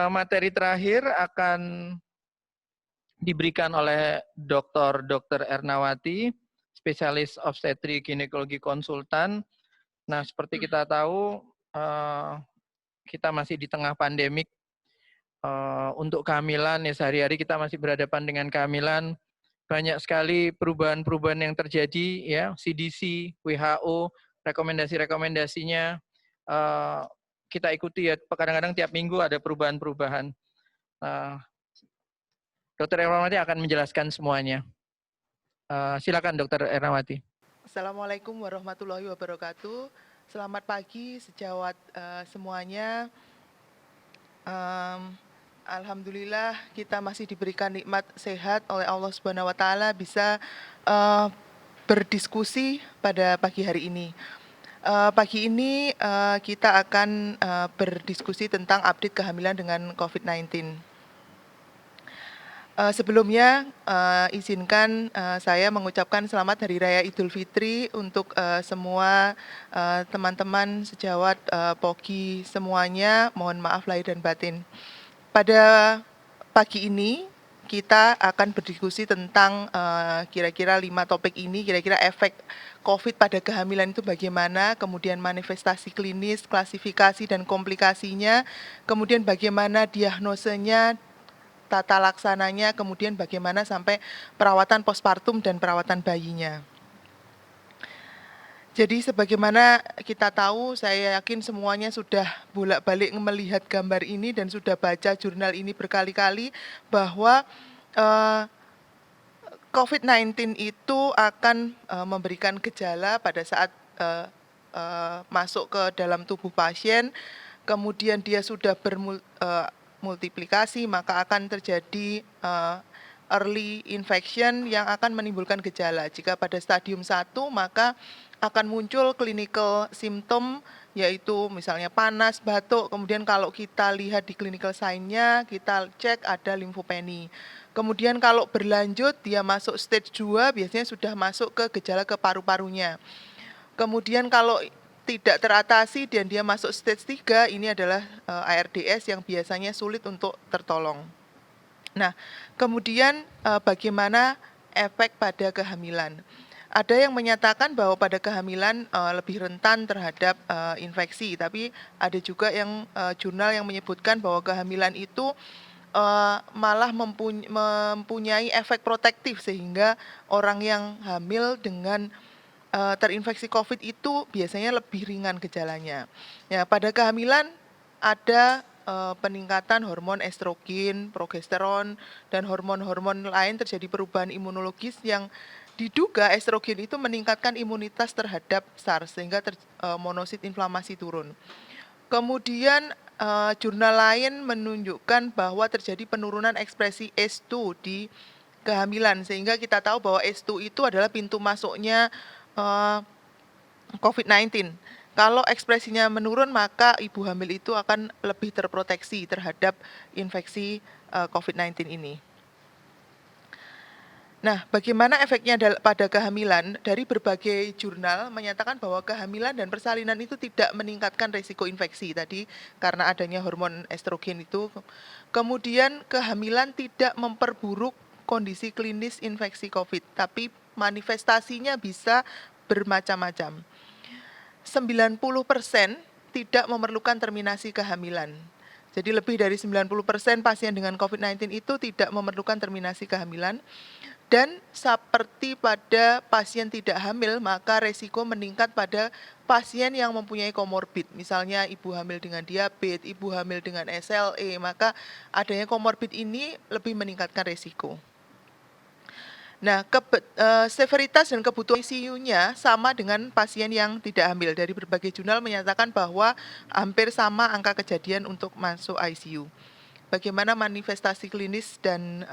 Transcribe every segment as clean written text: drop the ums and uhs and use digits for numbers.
Materi terakhir akan diberikan oleh Dr. Ernawati, spesialis obstetri ginekologi konsultan. Nah, seperti kita tahu, kita masih di tengah pandemik. Untuk kehamilan, ya sehari-hari kita masih berhadapan dengan kehamilan. Banyak sekali perubahan-perubahan yang terjadi, ya CDC, WHO, rekomendasi-rekomendasinya kita ikuti ya. Kadang-kadang tiap minggu ada perubahan-perubahan. Dr. Ernawati akan menjelaskan semuanya. Silakan Dr. Ernawati. Assalamualaikum warahmatullahi wabarakatuh. Selamat pagi sejawat semuanya. Alhamdulillah kita masih diberikan nikmat sehat oleh Allah Subhanahu wa taala bisa berdiskusi pada pagi hari ini. Pagi ini kita akan berdiskusi tentang update kehamilan dengan COVID-19. Sebelumnya izinkan saya mengucapkan selamat Hari Raya Idul Fitri untuk semua teman-teman sejawat POGI semuanya. Mohon maaf lahir dan batin. Pada pagi ini kita akan berdiskusi tentang kira-kira 5 topik ini, kira-kira efek COVID pada kehamilan itu bagaimana, kemudian manifestasi klinis, klasifikasi dan komplikasinya, kemudian bagaimana diagnosenya, tata laksananya, kemudian bagaimana sampai perawatan postpartum dan perawatan bayinya. Jadi sebagaimana kita tahu, saya yakin semuanya sudah bolak-balik melihat gambar ini dan sudah baca jurnal ini berkali-kali bahwa COVID-19 itu akan memberikan gejala pada saat masuk ke dalam tubuh pasien, kemudian dia sudah bermultiplikasi, maka akan terjadi early infection yang akan menimbulkan gejala. Jika pada stadium 1, maka akan muncul clinical symptom, yaitu misalnya panas, batuk, kemudian kalau kita lihat di clinical sign-nya, kita cek ada limfopeni. Kemudian kalau berlanjut, dia masuk stage 2, biasanya sudah masuk ke gejala ke paru-parunya. Kemudian kalau tidak teratasi dan dia masuk stage 3, ini adalah ARDS yang biasanya sulit untuk tertolong. Nah, kemudian bagaimana efek pada kehamilan? Ada yang menyatakan bahwa pada kehamilan lebih rentan terhadap infeksi, tapi ada juga yang jurnal yang menyebutkan bahwa kehamilan itu malah mempunyai efek protektif sehingga orang yang hamil dengan terinfeksi COVID itu biasanya lebih ringan gejalanya. Ya, pada kehamilan ada peningkatan hormon estrogen, progesteron, dan hormon-hormon lain, terjadi perubahan imunologis yang diduga estrogen itu meningkatkan imunitas terhadap SARS sehingga monosit inflamasi turun. Kemudian jurnal lain menunjukkan bahwa terjadi penurunan ekspresi ACE2 di kehamilan sehingga kita tahu bahwa ACE2 itu adalah pintu masuknya COVID-19. Kalau ekspresinya menurun, maka ibu hamil itu akan lebih terproteksi terhadap infeksi COVID-19 ini. Nah, bagaimana efeknya pada kehamilan? Dari berbagai jurnal menyatakan bahwa kehamilan dan persalinan itu tidak meningkatkan risiko infeksi tadi karena adanya hormon estrogen itu. Kemudian kehamilan tidak memperburuk kondisi klinis infeksi COVID, tapi manifestasinya bisa bermacam-macam. 90% tidak memerlukan terminasi kehamilan. Jadi lebih dari 90% pasien dengan COVID-19 itu tidak memerlukan terminasi kehamilan. Dan seperti pada pasien tidak hamil, maka resiko meningkat pada pasien yang mempunyai komorbid. Misalnya ibu hamil dengan diabetes, ibu hamil dengan SLE, maka adanya komorbid ini lebih meningkatkan resiko. Nah, severitas dan kebutuhan ICU-nya sama dengan pasien yang tidak hamil. Dari berbagai jurnal menyatakan bahwa hampir sama angka kejadian untuk masuk ICU. Bagaimana manifestasi klinis dan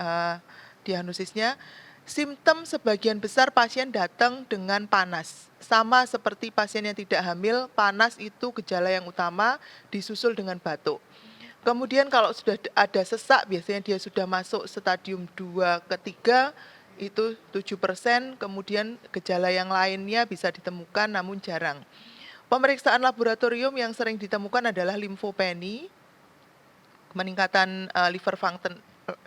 diagnosisnya? Simptom sebagian besar pasien datang dengan panas. Sama seperti pasien yang tidak hamil, panas itu gejala yang utama, disusul dengan batuk. Kemudian kalau sudah ada sesak, biasanya dia sudah masuk stadium 2 ke 3, itu 7%, kemudian gejala yang lainnya bisa ditemukan namun jarang. Pemeriksaan laboratorium yang sering ditemukan adalah limfopeni, peningkatan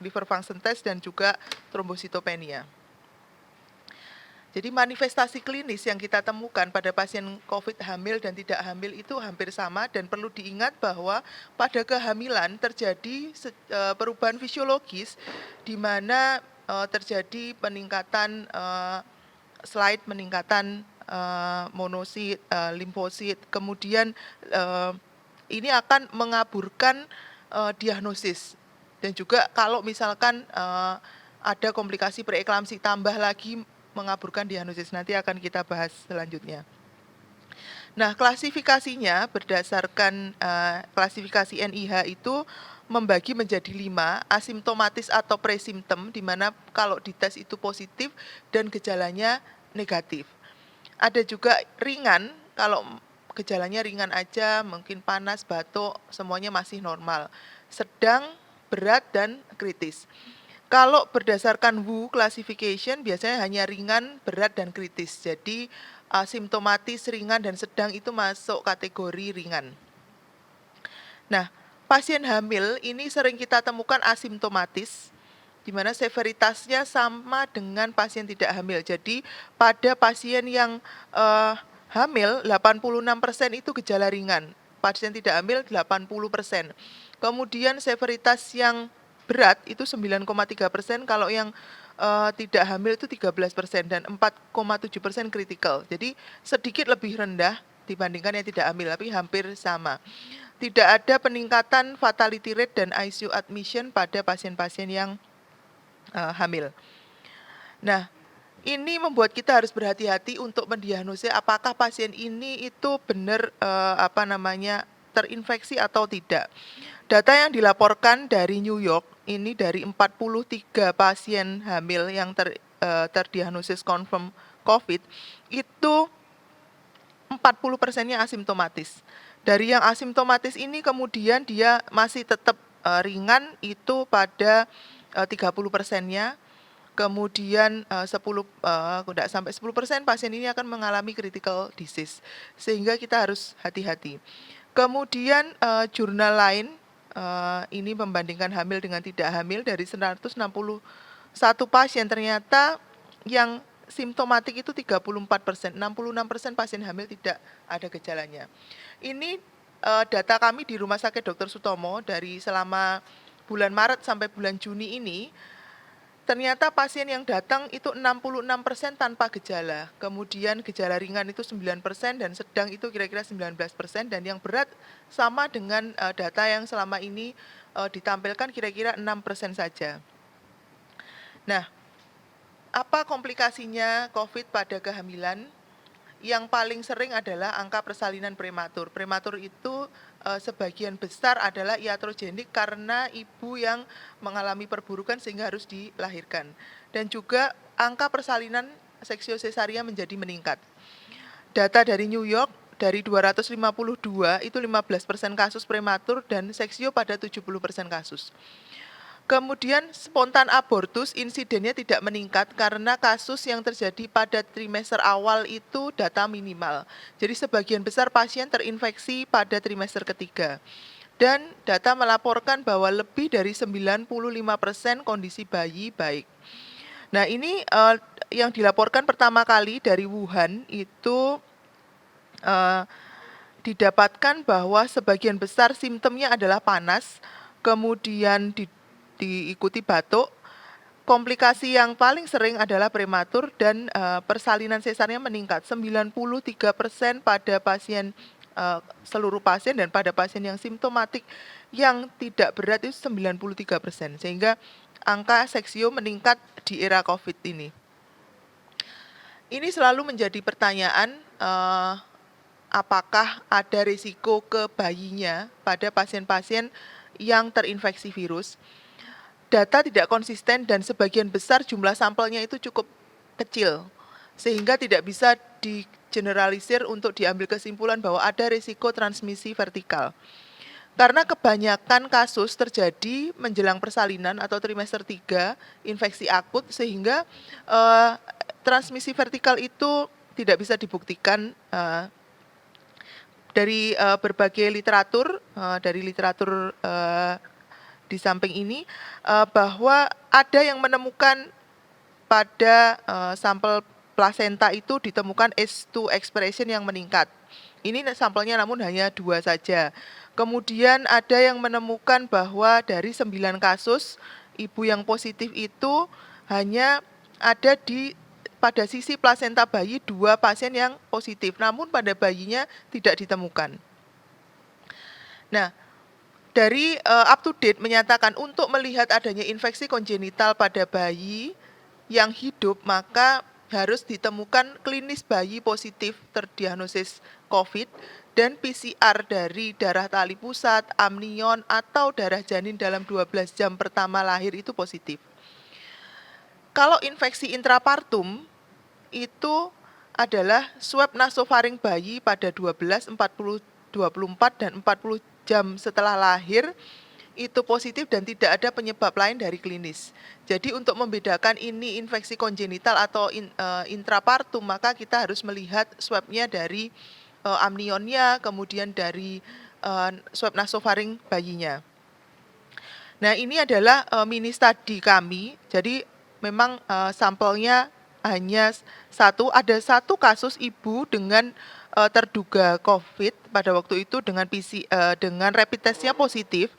liver function test dan juga trombositopenia. Jadi manifestasi klinis yang kita temukan pada pasien COVID hamil dan tidak hamil itu hampir sama, dan perlu diingat bahwa pada kehamilan terjadi perubahan fisiologis di mana terjadi peningkatan slide, peningkatan monosit, limfosit, kemudian ini akan mengaburkan diagnosis, dan juga kalau misalkan ada komplikasi preeklamsi tambah lagi mengaburkan diagnosis, nanti akan kita bahas selanjutnya. Nah, klasifikasinya berdasarkan klasifikasi NIH itu membagi menjadi 5, asimptomatis atau presimptom, di mana kalau dites itu positif dan gejalanya negatif. Ada juga ringan, kalau gejalanya ringan aja, mungkin panas, batuk, semuanya masih normal. Sedang, berat, dan kritis. Kalau berdasarkan WHO classification biasanya hanya ringan, berat, dan kritis. Jadi asimptomatis, ringan, dan sedang itu masuk kategori ringan. Nah, pasien hamil ini sering kita temukan asimptomatis, di mana severitasnya sama dengan pasien tidak hamil. Jadi pada pasien yang hamil 86% itu gejala ringan, pasien tidak hamil 80%. Kemudian severitas yang berat itu 9,3%, kalau yang tidak hamil itu 13% dan 4,7% kritikal. Jadi sedikit lebih rendah dibandingkan yang tidak hamil, tapi hampir sama. Tidak ada peningkatan fatality rate dan ICU admission pada pasien-pasien yang hamil. Nah, ini membuat kita harus berhati-hati untuk mendiagnosis apakah pasien ini itu benar terinfeksi atau tidak. Data yang dilaporkan dari New York ini dari 43 pasien hamil yang terdiagnosis confirm COVID itu 40%-nya asimptomatis. Dari yang asimptomatis ini kemudian dia masih tetap ringan itu pada 30%-nya. Kemudian 10% pasien ini akan mengalami critical disease, sehingga kita harus hati-hati. Kemudian jurnal lain ini membandingkan hamil dengan tidak hamil, dari 161 pasien ternyata yang simptomatik itu 34%, 66% pasien hamil tidak ada gejalanya. Ini data kami di Rumah Sakit Dr. Sutomo dari selama bulan Maret sampai bulan Juni ini. Ternyata pasien yang datang itu 66% tanpa gejala, kemudian gejala ringan itu 9% dan sedang itu kira-kira 19%, dan yang berat sama dengan data yang selama ini ditampilkan kira-kira 6% saja. Nah, apa komplikasinya COVID pada kehamilan? Yang paling sering adalah angka persalinan prematur. Prematur itu sebagian besar adalah iatrogenik karena ibu yang mengalami perburukan sehingga harus dilahirkan. Dan juga angka persalinan seksio-sesaria menjadi meningkat. Data dari New York, dari 252 itu 15% kasus prematur dan seksio pada 70% kasus. Kemudian spontan abortus insidennya tidak meningkat karena kasus yang terjadi pada trimester awal itu data minimal. Jadi sebagian besar pasien terinfeksi pada trimester ketiga. Dan data melaporkan bahwa lebih dari 95% kondisi bayi baik. Nah, ini yang dilaporkan pertama kali dari Wuhan itu didapatkan bahwa sebagian besar simptomnya adalah panas, kemudian diikuti batuk. Komplikasi yang paling sering adalah prematur dan persalinan sesarnya meningkat 93% pada pasien seluruh pasien, dan pada pasien yang simptomatik yang tidak berat itu 93%, sehingga angka seksio meningkat di era COVID ini. Ini selalu menjadi pertanyaan, apakah ada risiko ke bayinya pada pasien-pasien yang terinfeksi virus. Data tidak konsisten dan sebagian besar jumlah sampelnya itu cukup kecil, sehingga tidak bisa digeneralisir untuk diambil kesimpulan bahwa ada risiko transmisi vertikal. Karena kebanyakan kasus terjadi menjelang persalinan atau trimester 3, infeksi akut, sehingga transmisi vertikal itu tidak bisa dibuktikan dari berbagai literatur, dari literatur di samping ini bahwa ada yang menemukan pada sampel plasenta itu ditemukan H2 expression yang meningkat. Ini sampelnya namun hanya 2 saja. Kemudian ada yang menemukan bahwa dari 9 kasus ibu yang positif itu hanya ada pada sisi plasenta bayi 2 pasien yang positif, namun pada bayinya tidak ditemukan. Nah, dari up to date menyatakan untuk melihat adanya infeksi kongenital pada bayi yang hidup, maka harus ditemukan klinis bayi positif terdiagnosis COVID dan PCR dari darah tali pusat, amnion, atau darah janin dalam 12 jam pertama lahir itu positif. Kalau infeksi intrapartum itu adalah swab nasofaring bayi pada 12, 40, 24, dan 40 jam setelah lahir itu positif dan tidak ada penyebab lain dari klinis. Jadi untuk membedakan ini infeksi kongenital atau intrapartum, maka kita harus melihat swabnya dari amnionnya, kemudian dari swab nasofaring bayinya. Nah, ini adalah mini study kami. Jadi memang sampelnya hanya ada satu kasus ibu dengan terduga COVID pada waktu itu dengan rapid testnya positif.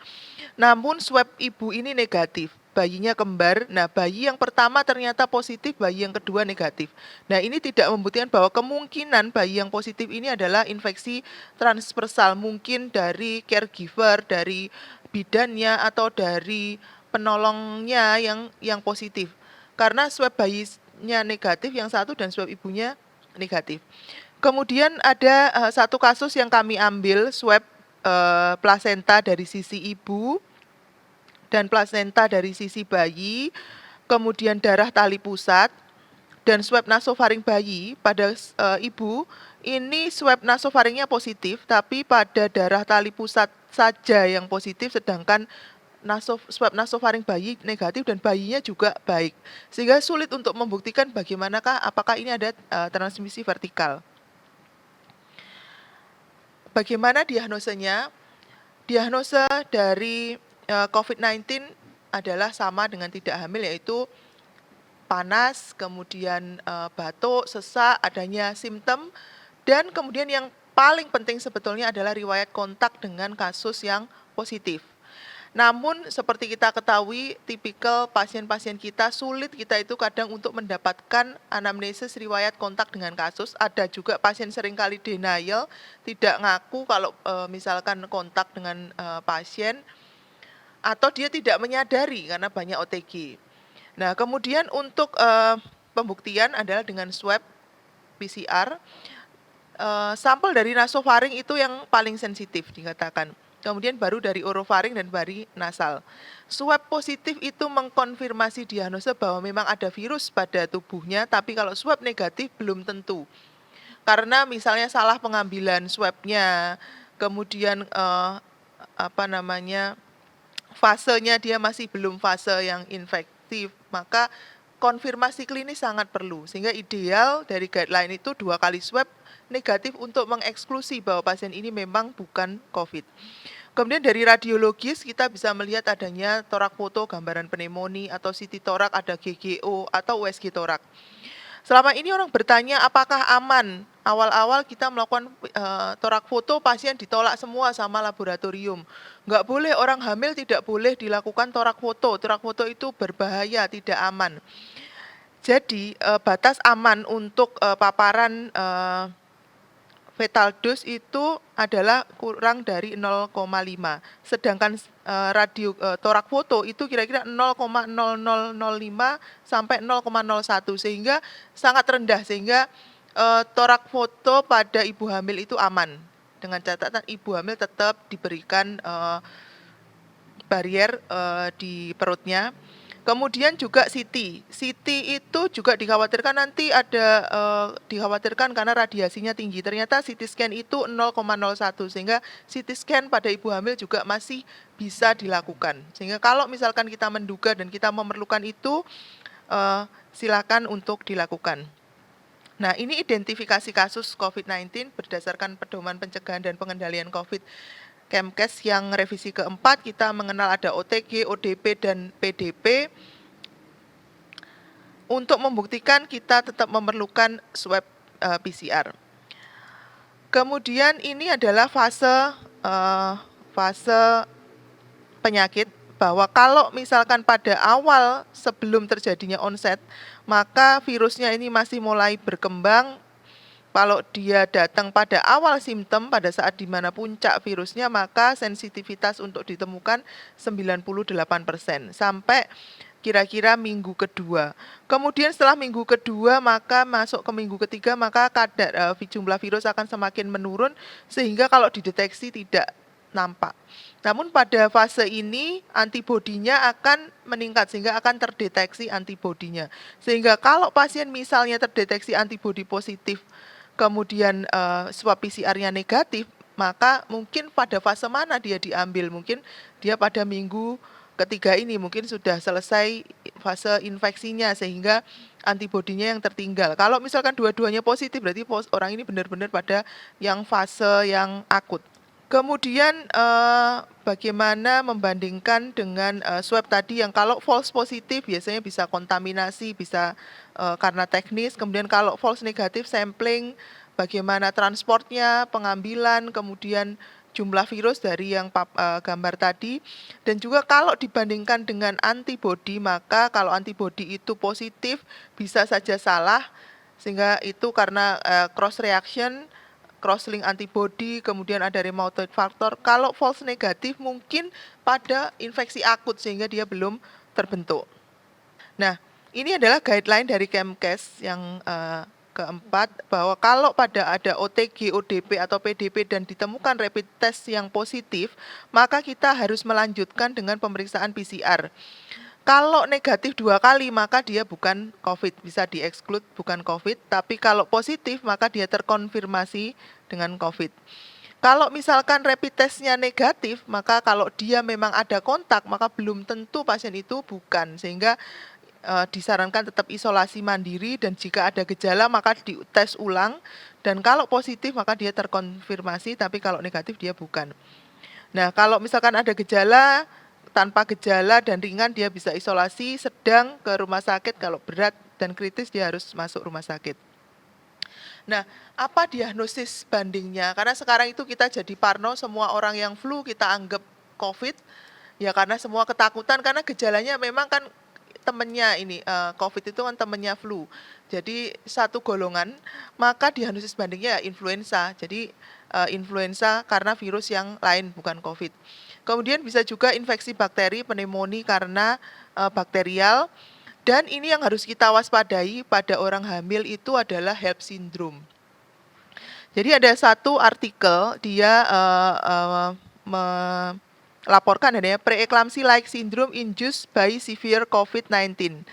Namun swab ibu ini negatif, bayinya kembar. Nah, bayi yang pertama ternyata positif, bayi yang kedua negatif. Nah, ini tidak membuktikan bahwa kemungkinan bayi yang positif ini adalah infeksi transversal, mungkin dari caregiver, dari bidannya atau dari penolongnya yang positif. Karena swab bayinya negatif yang satu dan swab ibunya negatif. Kemudian ada satu kasus yang kami ambil swab plasenta dari sisi ibu dan plasenta dari sisi bayi, kemudian darah tali pusat, dan swab nasofaring bayi pada ibu, ini swab nasofaringnya positif, tapi pada darah tali pusat saja yang positif, sedangkan swab nasofaring bayi negatif dan bayinya juga baik. Sehingga sulit untuk membuktikan apakah ini ada transmisi vertikal. Bagaimana diagnosenya? Diagnosa dari COVID-19 adalah sama dengan tidak hamil, yaitu panas, kemudian batuk, sesak, adanya simptom, dan kemudian yang paling penting sebetulnya adalah riwayat kontak dengan kasus yang positif. Namun seperti kita ketahui, tipikal pasien-pasien kita sulit kita itu kadang untuk mendapatkan anamnesis riwayat kontak dengan kasus. Ada juga pasien seringkali denial, tidak ngaku kalau misalkan kontak dengan pasien, atau dia tidak menyadari karena banyak OTG. Nah, kemudian untuk pembuktian adalah dengan swab PCR. Sampel dari nasofaring itu yang paling sensitif dikatakan. Kemudian baru dari orofaring dan dari nasal. Swab positif itu mengkonfirmasi diagnosa bahwa memang ada virus pada tubuhnya, tapi kalau swab negatif belum tentu. Karena misalnya salah pengambilan swabnya, kemudian fasenya dia masih belum fase yang infektif, maka konfirmasi klinis sangat perlu. Sehingga ideal dari guideline itu 2 kali swab negatif untuk mengeksklusi bahwa pasien ini memang bukan COVID. Kemudian dari radiologis kita bisa melihat adanya torak foto gambaran pneumonia atau CT torak, ada GGO atau USG torak. Selama ini orang bertanya apakah aman. Awal-awal kita melakukan torak foto, pasien ditolak semua sama laboratorium. Nggak boleh, orang hamil tidak boleh dilakukan torak foto. Torak foto itu berbahaya, tidak aman. Jadi batas aman untuk paparan fetal dose itu adalah kurang dari 0,5. Sedangkan torak foto itu kira-kira 0,0005 sampai 0,01, sehingga sangat rendah, sehingga torak foto pada ibu hamil itu aman. Dengan catatan ibu hamil tetap diberikan barier di perutnya. Kemudian juga CT. CT itu juga dikhawatirkan nanti dikhawatirkan karena radiasinya tinggi. Ternyata CT scan itu 0,01, sehingga CT scan pada ibu hamil juga masih bisa dilakukan. Sehingga kalau misalkan kita menduga dan kita memerlukan itu, silakan untuk dilakukan. Nah, ini identifikasi kasus COVID-19 berdasarkan pedoman pencegahan dan pengendalian COVID. Kemkes yang revisi keempat kita mengenal ada OTG, ODP, dan PDP. Untuk membuktikan kita tetap memerlukan swab PCR. Kemudian ini adalah fase penyakit, bahwa kalau misalkan pada awal sebelum terjadinya onset, maka virusnya ini masih mulai berkembang. Kalau dia datang pada awal simptom, pada saat di mana puncak virusnya, maka sensitivitas untuk ditemukan 98% sampai kira-kira minggu kedua. Kemudian setelah minggu kedua, maka masuk ke minggu ketiga, maka kadar jumlah virus akan semakin menurun, sehingga kalau dideteksi tidak nampak. Namun pada fase ini antibodinya akan meningkat, sehingga akan terdeteksi antibodinya. Sehingga kalau pasien misalnya terdeteksi antibodi positif, kemudian swab PCR-nya negatif, maka mungkin pada fase mana dia diambil, mungkin dia pada minggu ketiga ini mungkin sudah selesai fase infeksinya, sehingga antibodinya yang tertinggal. Kalau misalkan dua-duanya positif, berarti orang ini benar-benar pada yang fase yang akut. Kemudian bagaimana membandingkan dengan swab tadi, yang kalau false positif biasanya bisa kontaminasi, bisa karena teknis. Kemudian kalau false negatif, sampling, bagaimana transportnya, pengambilan, kemudian jumlah virus dari yang gambar tadi. Dan juga kalau dibandingkan dengan antibodi, maka kalau antibodi itu positif bisa saja salah, sehingga itu karena cross reaction, cross-link antibody, kemudian ada rheumatoid factor. Kalau false negatif mungkin pada infeksi akut, sehingga dia belum terbentuk. Nah, ini adalah guideline dari Kemkes yang keempat, bahwa kalau pada ada OTG, ODP, atau PDP dan ditemukan rapid test yang positif, maka kita harus melanjutkan dengan pemeriksaan PCR. Kalau negatif 2 kali, maka dia bukan COVID, bisa di-exclude bukan COVID. Tapi kalau positif, maka dia terkonfirmasi dengan COVID. Kalau misalkan rapid testnya negatif, maka kalau dia memang ada kontak, maka belum tentu pasien itu bukan. Sehingga disarankan tetap isolasi mandiri, dan jika ada gejala maka dites ulang, dan kalau positif maka dia terkonfirmasi, tapi kalau negatif dia bukan. Nah, kalau misalkan ada gejala, tanpa gejala dan ringan dia bisa isolasi, sedang ke rumah sakit, kalau berat dan kritis dia harus masuk rumah sakit. Nah, apa diagnosis bandingnya? Karena sekarang itu kita jadi parno, semua orang yang flu kita anggap COVID, ya karena semua ketakutan, karena gejalanya memang kan temennya ini, COVID itu kan temennya flu. Jadi satu golongan, maka diagnosis bandingnya influenza. Jadi influenza karena virus yang lain, bukan COVID. Kemudian bisa juga infeksi bakteri, pneumonia karena bakterial. Dan ini yang harus kita waspadai pada orang hamil itu adalah HELLP syndrome. Jadi ada satu artikel, dia melaporkan adanya preeclampsia like syndrome induced by severe COVID-19.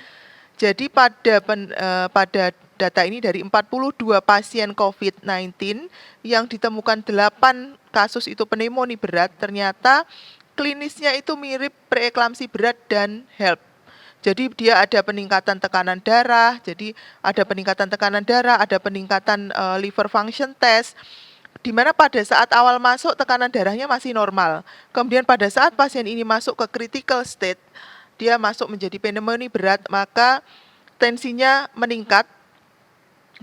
Jadi pada data ini dari 42 pasien COVID-19 yang ditemukan 8 kasus itu pneumonia berat, ternyata klinisnya itu mirip preeklamsi berat dan HELLP. Jadi dia ada peningkatan tekanan darah, ada peningkatan liver function test, di mana pada saat awal masuk tekanan darahnya masih normal. Kemudian pada saat pasien ini masuk ke critical state, dia masuk menjadi pneumonia berat, maka tensinya meningkat,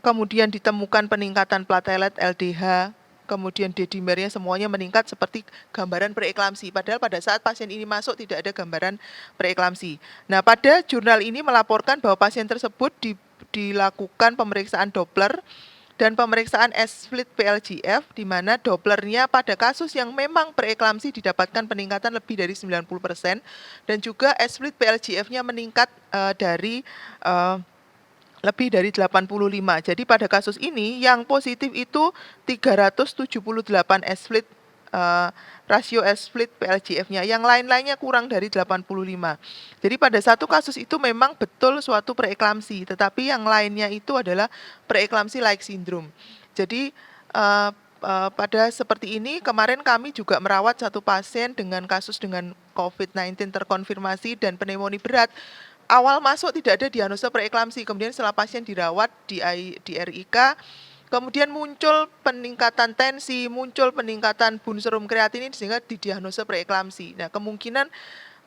kemudian ditemukan peningkatan platelet, LDH, kemudian D-dimernya semuanya meningkat seperti gambaran preeklamsi. Padahal pada saat pasien ini masuk tidak ada gambaran preeklamsi. Nah, pada jurnal ini melaporkan bahwa pasien tersebut dilakukan pemeriksaan Doppler dan pemeriksaan S-split PLGF, di mana Dopplernya pada kasus yang memang preeklamsi didapatkan peningkatan lebih dari 90%, dan juga S-split PLGF-nya meningkat dari lebih dari 85. Jadi pada kasus ini yang positif itu 378 S-split, rasio S-split PLGF-nya. Yang lain-lainnya kurang dari 85. Jadi pada satu kasus itu memang betul suatu preeklamsi, tetapi yang lainnya itu adalah preeklamsi like syndrome. Jadi pada seperti ini, kemarin kami juga merawat satu pasien dengan kasus dengan COVID-19 terkonfirmasi dan pneumonia berat. Awal masuk tidak ada diagnosa preeklamsi, kemudian setelah pasien dirawat di RIK, Kemudian muncul peningkatan tensi, muncul peningkatan bun serum kreatinin sehingga didiagnosa preeklamsi. Nah, kemungkinan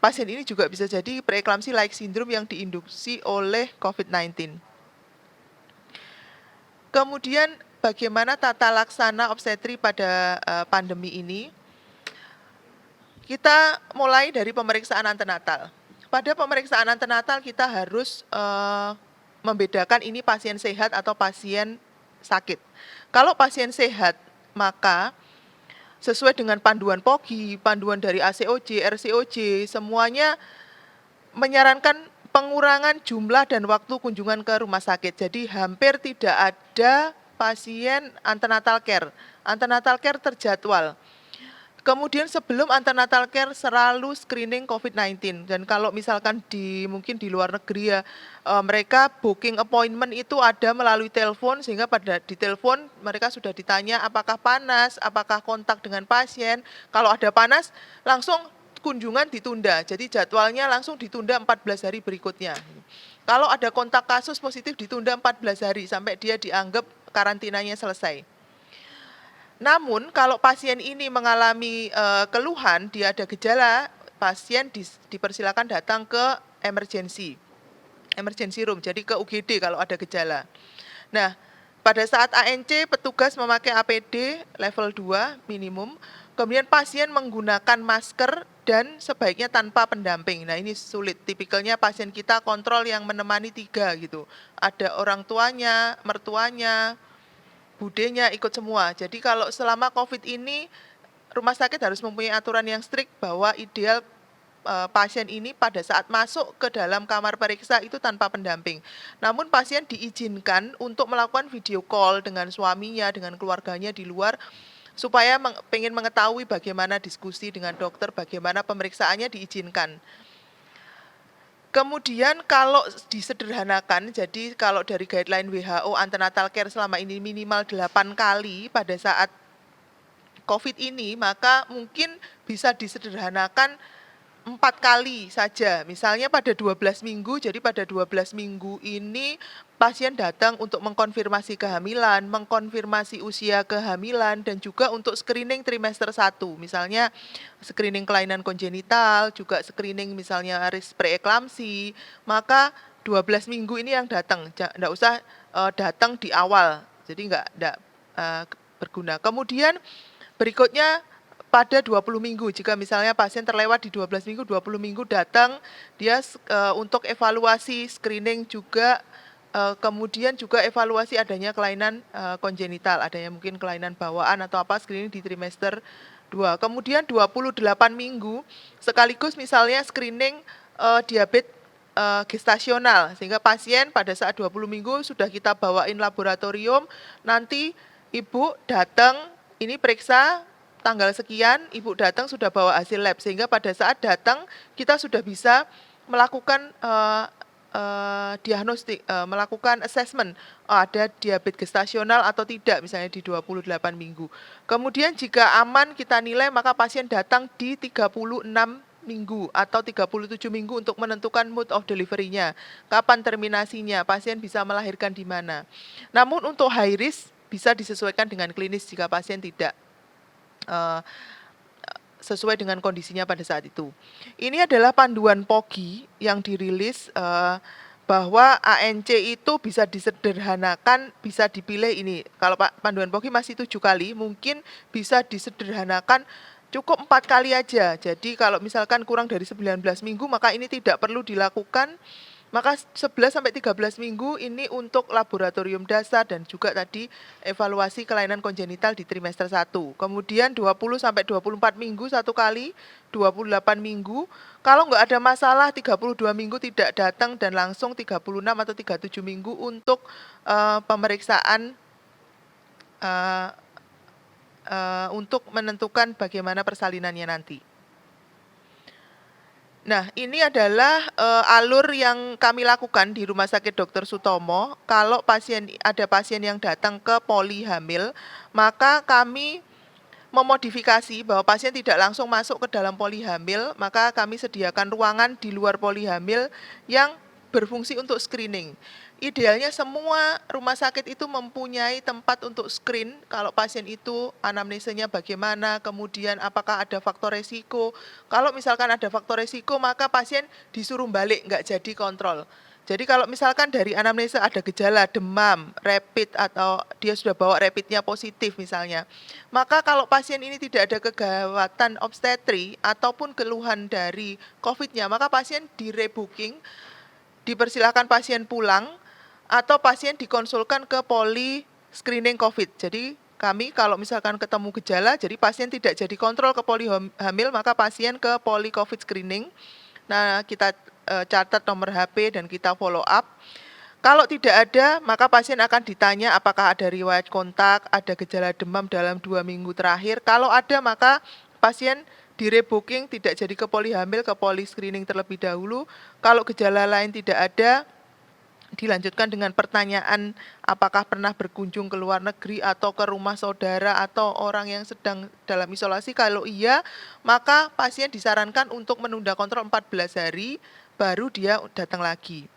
pasien ini juga bisa jadi preeklamsi-like syndrome yang diinduksi oleh COVID-19. Kemudian bagaimana tata laksana obstetri pada pandemi ini? Kita mulai dari pemeriksaan antenatal. Pada pemeriksaan antenatal kita harus membedakan ini pasien sehat atau pasien sakit. Kalau pasien sehat, maka sesuai dengan panduan POGI, panduan dari ACOJ, RCOJ, semuanya menyarankan pengurangan jumlah dan waktu kunjungan ke rumah sakit. Jadi hampir tidak ada pasien antenatal care. Antenatal care terjadwal. Kemudian sebelum antenatal care selalu screening COVID-19, dan kalau misalkan mungkin di luar negeri ya, mereka booking appointment itu ada melalui telepon, sehingga di telepon mereka sudah ditanya apakah panas, apakah kontak dengan pasien. Kalau ada panas langsung kunjungan ditunda, jadi jadwalnya langsung ditunda 14 hari berikutnya. Kalau ada kontak kasus positif ditunda 14 hari sampai dia dianggap karantinanya selesai. Namun kalau pasien ini mengalami keluhan, dia ada gejala, pasien dipersilakan datang ke emergency room, jadi ke UGD kalau ada gejala. Nah, pada saat ANC petugas memakai APD level 2 minimum, kemudian pasien menggunakan masker dan sebaiknya tanpa pendamping. Nah, ini sulit, tipikalnya pasien kita kontrol yang menemani 3 gitu. Ada orang tuanya, mertuanya, budenya ikut semua. Jadi kalau selama COVID ini rumah sakit harus mempunyai aturan yang strict bahwa ideal pasien ini pada saat masuk ke dalam kamar periksa itu tanpa pendamping. Namun pasien diizinkan untuk melakukan video call dengan suaminya, dengan keluarganya di luar, supaya pengen mengetahui bagaimana diskusi dengan dokter, bagaimana pemeriksaannya diizinkan. Kemudian kalau disederhanakan, jadi kalau dari guideline WHO antenatal care selama ini minimal 8 kali pada saat COVID ini, maka mungkin bisa disederhanakan 4 kali saja. Misalnya pada 12 minggu, jadi pada 12 minggu ini pasien datang untuk mengkonfirmasi kehamilan, mengkonfirmasi usia kehamilan, dan juga untuk screening trimester 1. Misalnya screening kelainan kongenital, juga screening misalnya risk preeklamsi, maka 12 minggu ini yang datang, enggak usah datang di awal, jadi enggak berguna. Kemudian berikutnya pada 20 minggu, jika misalnya pasien terlewat di 12 minggu, 20 minggu datang, dia untuk evaluasi screening juga, kemudian juga evaluasi adanya kelainan kongenital, adanya mungkin kelainan bawaan atau apa, screening di trimester 2. Kemudian 28 minggu, sekaligus misalnya screening diabetes gestasional, sehingga pasien pada saat 20 minggu sudah kita bawain laboratorium, nanti ibu datang, ini periksa, tanggal sekian ibu datang sudah bawa hasil lab, sehingga pada saat datang kita sudah bisa melakukan diagnostik, melakukan assessment ada diabetes gestasional atau tidak misalnya di 28 minggu. Kemudian jika aman kita nilai, maka pasien datang di 36 minggu atau 37 minggu untuk menentukan mode of delivery-nya, kapan terminasinya, pasien bisa melahirkan di mana. Namun untuk high risk bisa disesuaikan dengan klinis jika pasien tidak sesuai dengan kondisinya pada saat itu. Ini adalah panduan POGI yang dirilis bahwa ANC itu bisa disederhanakan, bisa dipilih ini. Kalau panduan POGI masih 7 kali, mungkin bisa disederhanakan cukup 4 kali aja. Jadi kalau misalkan kurang dari 19 minggu, maka ini tidak perlu dilakukan. Maka 11 sampai 13 minggu ini untuk laboratorium dasar dan juga tadi evaluasi kelainan kongenital di trimester 1. Kemudian 20 sampai 24 minggu 1 kali, 28 minggu. Kalau nggak ada masalah 32 minggu tidak datang dan langsung 36 atau 37 minggu untuk pemeriksaan untuk menentukan bagaimana persalinannya nanti. Nah, ini adalah alur yang kami lakukan di Rumah Sakit Dr. Sutomo. Kalau ada pasien yang datang ke poli hamil, maka kami memodifikasi bahwa pasien tidak langsung masuk ke dalam poli hamil, maka kami sediakan ruangan di luar poli hamil yang berfungsi untuk screening. Idealnya semua rumah sakit itu mempunyai tempat untuk screen kalau pasien itu anamnesenya bagaimana, kemudian apakah ada faktor resiko. Kalau misalkan ada faktor resiko, maka pasien disuruh balik, nggak jadi kontrol. Jadi kalau misalkan dari anamnesa ada gejala demam, rapid, atau dia sudah bawa rapidnya positif misalnya, maka kalau pasien ini tidak ada kegawatan obstetri ataupun keluhan dari COVID-nya, maka pasien di-rebooking, dipersilakan pasien pulang, atau pasien dikonsulkan ke poli screening COVID. Jadi kami kalau misalkan ketemu gejala, jadi pasien tidak jadi kontrol ke poli hamil, maka pasien ke poli COVID screening. Nah, kita catat nomor HP dan kita follow up. Kalau tidak ada, maka pasien akan ditanya apakah ada riwayat kontak, ada gejala demam dalam 2 minggu terakhir. Kalau ada, maka pasien di-rebooking, tidak jadi ke poli hamil, ke poli screening terlebih dahulu. Kalau gejala lain tidak ada, dilanjutkan dengan pertanyaan apakah pernah berkunjung ke luar negeri atau ke rumah saudara atau orang yang sedang dalam isolasi. Kalau iya, maka pasien disarankan untuk menunda kontrol 14 hari, baru dia datang lagi.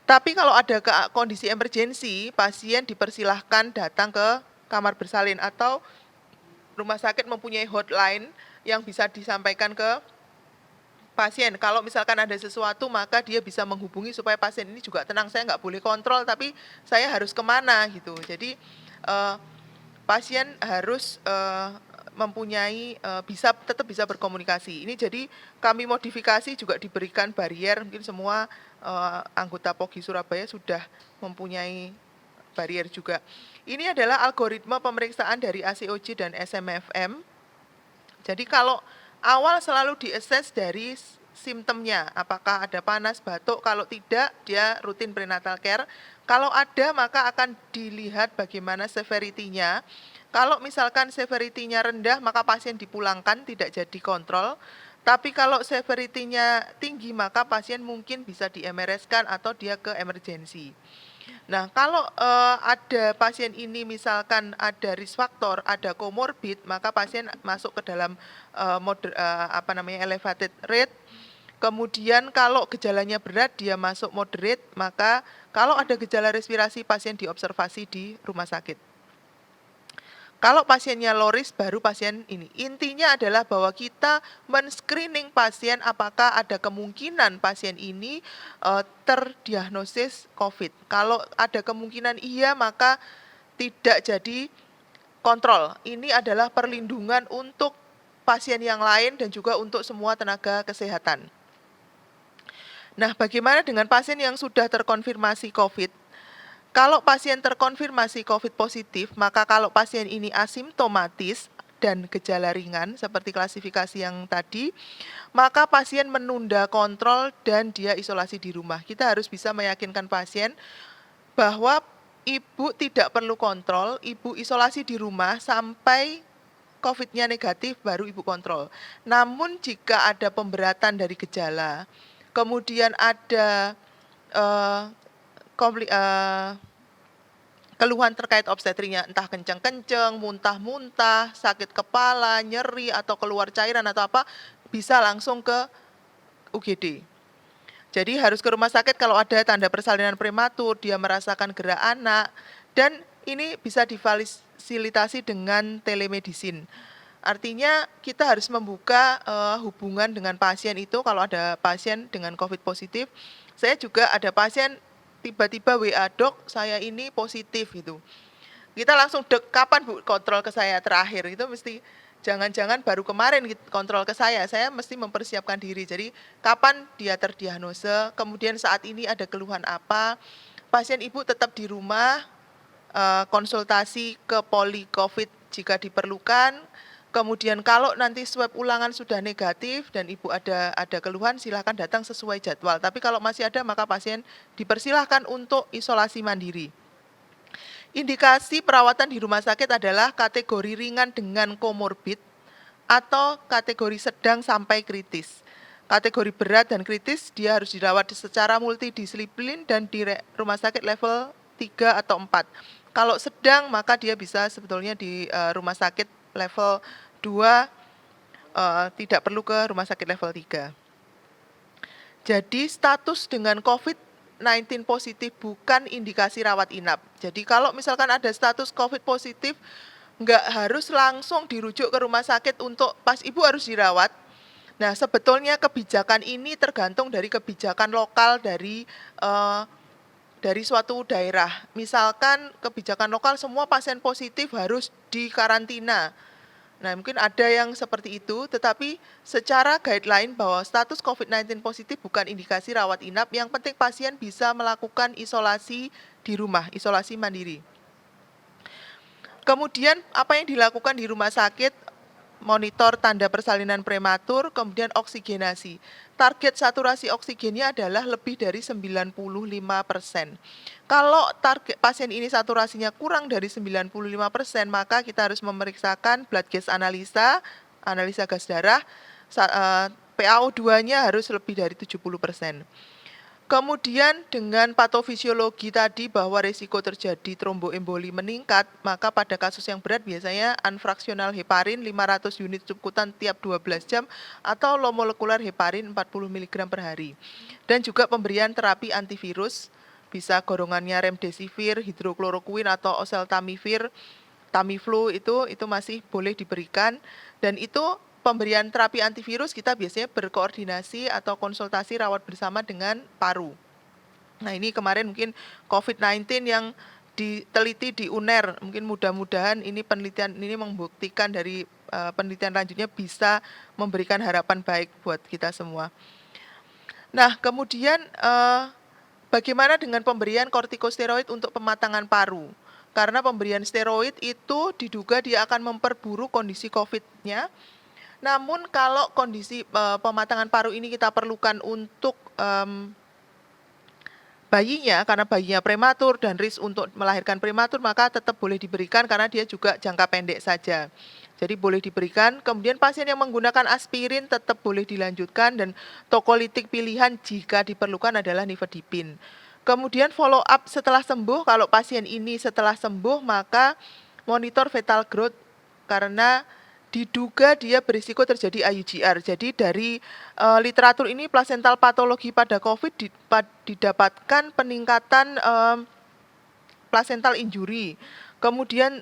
Tapi kalau ada kondisi emergensi, pasien dipersilahkan datang ke kamar bersalin atau rumah sakit mempunyai hotline yang bisa disampaikan ke pasien. Kalau misalkan ada sesuatu, maka dia bisa menghubungi supaya pasien ini juga tenang. Saya nggak boleh kontrol, tapi saya harus kemana gitu. Jadi pasien harus mempunyai tetap bisa berkomunikasi. Ini jadi kami modifikasi juga diberikan barrier. Mungkin semua anggota POGI Surabaya sudah mempunyai barrier juga. Ini adalah algoritma pemeriksaan dari ACOG dan SMFM. Jadi kalau awal selalu di-assess dari simptomnya, apakah ada panas, batuk, kalau tidak dia rutin prenatal care. Kalau ada maka akan dilihat bagaimana severity-nya. Kalau misalkan severity-nya rendah maka pasien dipulangkan, tidak jadi kontrol. Tapi kalau severity-nya tinggi maka pasien mungkin bisa di-MRS-kan atau dia ke emergensi. Nah, kalau ada pasien ini misalkan ada risk factor, ada comorbid, maka pasien masuk ke dalam elevated rate. Kemudian kalau gejalanya berat, dia masuk moderate, maka kalau ada gejala respirasi, pasien diobservasi di rumah sakit. Kalau pasiennya low risk, baru pasien ini. Intinya adalah bahwa kita men-screening pasien apakah ada kemungkinan pasien ini terdiagnosis COVID. Kalau ada kemungkinan iya, maka tidak jadi kontrol. Ini adalah perlindungan untuk pasien yang lain dan juga untuk semua tenaga kesehatan. Nah, bagaimana dengan pasien yang sudah terkonfirmasi COVID? Kalau pasien terkonfirmasi COVID positif, maka kalau pasien ini asimptomatis dan gejala ringan seperti klasifikasi yang tadi, maka pasien menunda kontrol dan dia isolasi di rumah. Kita harus bisa meyakinkan pasien bahwa ibu tidak perlu kontrol, ibu isolasi di rumah sampai COVID-nya negatif baru ibu kontrol. Namun jika ada pemberatan dari gejala, kemudian ada keluhan terkait obstetrinya, entah kenceng-kenceng, muntah-muntah, sakit kepala, nyeri, atau keluar cairan atau apa, bisa langsung ke UGD. Jadi harus ke rumah sakit kalau ada tanda persalinan prematur, dia merasakan gerak anak, dan ini bisa difasilitasi dengan telemedicine. Artinya kita harus membuka hubungan dengan pasien itu. Kalau ada pasien dengan COVID positif, saya juga ada pasien tiba-tiba WA, dok saya ini positif gitu. Kita langsung kapan Bu kontrol ke saya terakhir, itu mesti jangan-jangan baru kemarin kontrol ke saya mesti mempersiapkan diri. Jadi kapan dia terdiagnosa, kemudian saat ini ada keluhan apa, pasien ibu tetap di rumah, konsultasi ke poli COVID jika diperlukan. Kemudian kalau nanti swab ulangan sudah negatif dan ibu ada keluhan, silakan datang sesuai jadwal. Tapi kalau masih ada, maka pasien dipersilahkan untuk isolasi mandiri. Indikasi perawatan di rumah sakit adalah kategori ringan dengan komorbid atau kategori sedang sampai kritis. Kategori berat dan kritis dia harus dirawat secara multidisiplin dan di rumah sakit level 3 atau 4. Kalau sedang maka dia bisa sebetulnya di rumah sakit level 2, tidak perlu ke rumah sakit level 3. Jadi status dengan COVID-19 COVID-19 positif bukan indikasi rawat inap. Jadi kalau misalkan ada status COVID positif, nggak harus langsung dirujuk ke rumah sakit untuk pas ibu harus dirawat. Nah, sebetulnya kebijakan ini tergantung dari kebijakan lokal dari suatu daerah. Misalkan kebijakan lokal semua pasien positif harus dikarantina. Nah, mungkin ada yang seperti itu, tetapi secara guideline bahwa status COVID-19 positif bukan indikasi rawat inap, yang penting pasien bisa melakukan isolasi di rumah, isolasi mandiri. Kemudian apa yang dilakukan di rumah sakit? Monitor tanda persalinan prematur, kemudian oksigenasi. Target saturasi oksigennya adalah lebih dari 95%. Kalau target pasien ini saturasinya kurang dari 95%, maka kita harus memeriksakan blood gas analisa gas darah, PaO2-nya harus lebih dari 70%. Kemudian dengan patofisiologi tadi bahwa risiko terjadi tromboemboli meningkat, maka pada kasus yang berat biasanya unfraksional heparin 500 unit subkutan tiap 12 jam atau low molekular heparin 40 mg per hari. Dan juga pemberian terapi antivirus, bisa golongannya remdesivir, hidrokloroquine atau oseltamivir, Tamiflu itu masih boleh diberikan, dan itu pemberian terapi antivirus kita biasanya berkoordinasi atau konsultasi rawat bersama dengan paru. Nah, ini kemarin mungkin COVID-19 yang diteliti di UNER, mungkin mudah-mudahan ini penelitian ini membuktikan dari penelitian lanjutnya bisa memberikan harapan baik buat kita semua. Nah, kemudian bagaimana dengan pemberian kortikosteroid untuk pematangan paru? Karena pemberian steroid itu diduga dia akan memperburuk kondisi COVID-nya. Namun kalau kondisi pematangan paru ini kita perlukan untuk bayinya, karena bayinya prematur dan risk untuk melahirkan prematur, maka tetap boleh diberikan karena dia juga jangka pendek saja. Jadi boleh diberikan. Kemudian pasien yang menggunakan aspirin tetap boleh dilanjutkan, dan tokolitik pilihan jika diperlukan adalah nifedipin. Kemudian follow up setelah sembuh, kalau pasien ini setelah sembuh maka monitor fetal growth karena diduga dia berisiko terjadi IUGR. Jadi dari literatur ini placental patologi pada COVID didapatkan peningkatan placental injury. Kemudian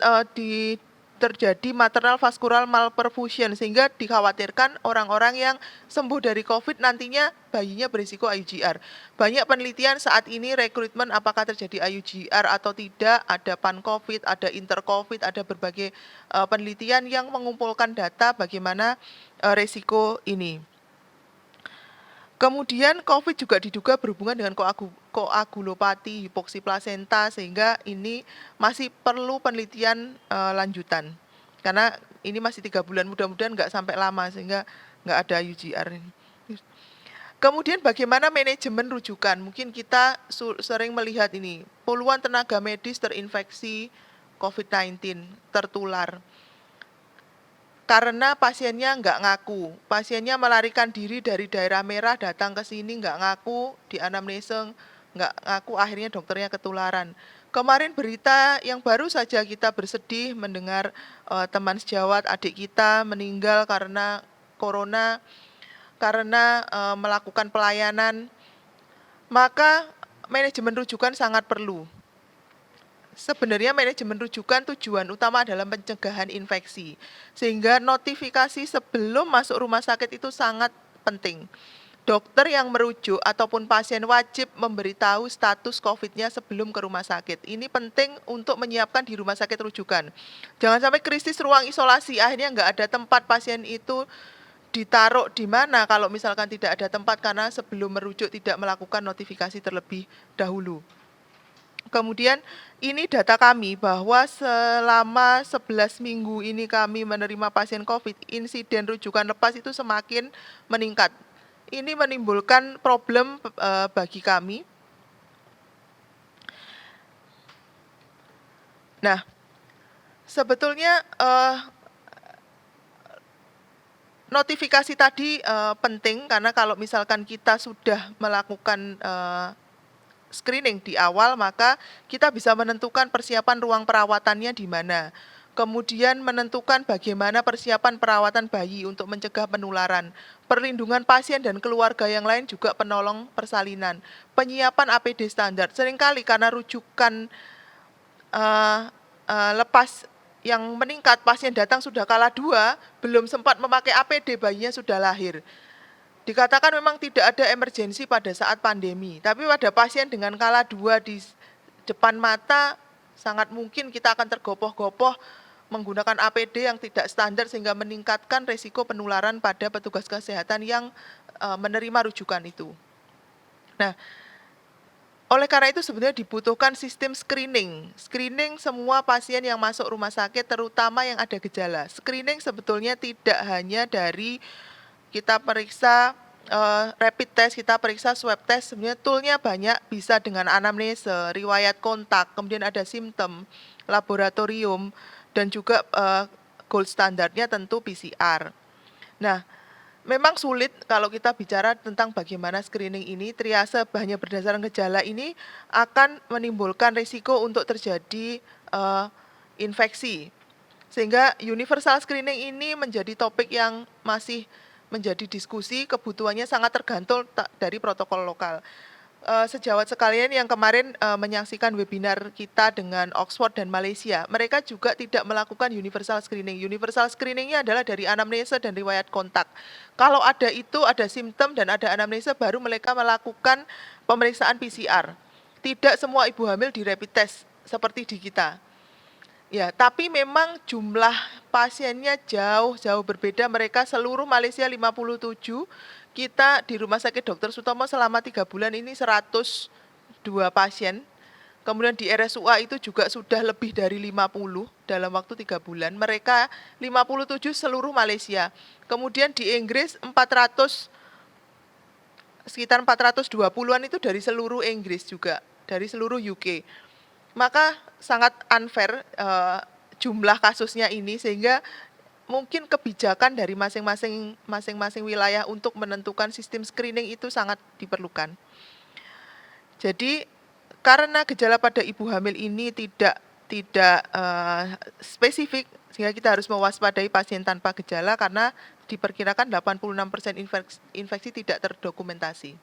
terjadi maternal vascular malperfusion, sehingga dikhawatirkan orang-orang yang sembuh dari COVID nantinya bayinya berisiko IUGR. Banyak penelitian saat ini rekrutmen apakah terjadi IUGR atau tidak, ada pan-COVID, ada inter-COVID, ada berbagai penelitian yang mengumpulkan data bagaimana resiko ini. Kemudian COVID juga diduga berhubungan dengan koagulopati, hipoksi plasenta, sehingga ini masih perlu penelitian lanjutan. Karena ini masih 3 bulan, mudah-mudahan nggak sampai lama sehingga nggak ada UGR ini. Kemudian bagaimana manajemen rujukan? Mungkin kita sering melihat ini, puluhan tenaga medis terinfeksi COVID-19, tertular. Karena pasiennya nggak ngaku, pasiennya melarikan diri dari daerah merah datang ke sini nggak ngaku, di anamnese nggak ngaku, akhirnya dokternya ketularan. Kemarin berita yang baru saja kita bersedih mendengar teman sejawat adik kita meninggal karena corona, karena melakukan pelayanan, maka manajemen rujukan sangat perlu. Sebenarnya manajemen rujukan tujuan utama adalah pencegahan infeksi, sehingga notifikasi sebelum masuk rumah sakit itu sangat penting. Dokter yang merujuk ataupun pasien wajib memberitahu status COVID-nya sebelum ke rumah sakit. Ini penting untuk menyiapkan di rumah sakit rujukan. Jangan sampai krisis ruang isolasi, akhirnya nggak ada tempat, pasien itu ditaruh di mana kalau misalkan tidak ada tempat karena sebelum merujuk tidak melakukan notifikasi terlebih dahulu. Kemudian ini data kami bahwa selama 11 minggu ini kami menerima pasien COVID, insiden rujukan lepas itu semakin meningkat. Ini menimbulkan problem bagi kami. Nah, sebetulnya notifikasi tadi penting karena kalau misalkan kita sudah melakukan screening di awal, maka kita bisa menentukan persiapan ruang perawatannya di mana. kemudian menentukan bagaimana persiapan perawatan bayi untuk mencegah penularan, perlindungan pasien dan keluarga yang lain juga penolong persalinan, penyiapan APD standar. Seringkali karena rujukan lepas yang meningkat, pasien datang sudah kala 2, belum sempat memakai APD, bayinya sudah lahir. Dikatakan memang tidak ada emergensi pada saat pandemi, tapi pada pasien dengan kala 2 di depan mata, sangat mungkin kita akan tergopoh-gopoh menggunakan APD yang tidak standar sehingga meningkatkan risiko penularan pada petugas kesehatan yang menerima rujukan itu. Nah, oleh karena itu sebenarnya dibutuhkan sistem screening. Screening semua pasien yang masuk rumah sakit, terutama yang ada gejala. Screening sebetulnya tidak hanya dari kita periksa rapid test, kita periksa swab test, sebenarnya toolnya banyak, bisa dengan anamnese, riwayat kontak, kemudian ada simptom, laboratorium, dan juga gold standarnya tentu PCR. Nah, memang sulit kalau kita bicara tentang bagaimana screening ini, triase hanya berdasarkan gejala ini akan menimbulkan risiko untuk terjadi infeksi. Sehingga universal screening ini menjadi topik yang masih menjadi diskusi, kebutuhannya sangat tergantung dari protokol lokal. Sejawat sekalian yang kemarin menyaksikan webinar kita dengan Oxford dan Malaysia, mereka juga tidak melakukan universal screening. Universal screeningnya adalah dari anamnesa dan riwayat kontak. Kalau ada itu, ada simptom dan ada anamnesa, baru mereka melakukan pemeriksaan PCR. Tidak semua ibu hamil di rapid test seperti di kita. Ya, tapi memang jumlah pasiennya jauh berbeda. Mereka seluruh Malaysia 57, kita di Rumah Sakit Dr. Sutomo selama 3 bulan ini 102 pasien. Kemudian di RSUA itu juga sudah lebih dari 50 dalam waktu 3 bulan. Mereka 57 seluruh Malaysia. Kemudian di Inggris 400, sekitar 420-an itu dari seluruh Inggris juga, dari seluruh UK. Maka sangat unfair jumlah kasusnya ini, sehingga mungkin kebijakan dari masing-masing wilayah untuk menentukan sistem screening itu sangat diperlukan. Jadi karena gejala pada ibu hamil ini tidak spesifik, sehingga kita harus mewaspadai pasien tanpa gejala karena diperkirakan 86% infeksi tidak terdokumentasi.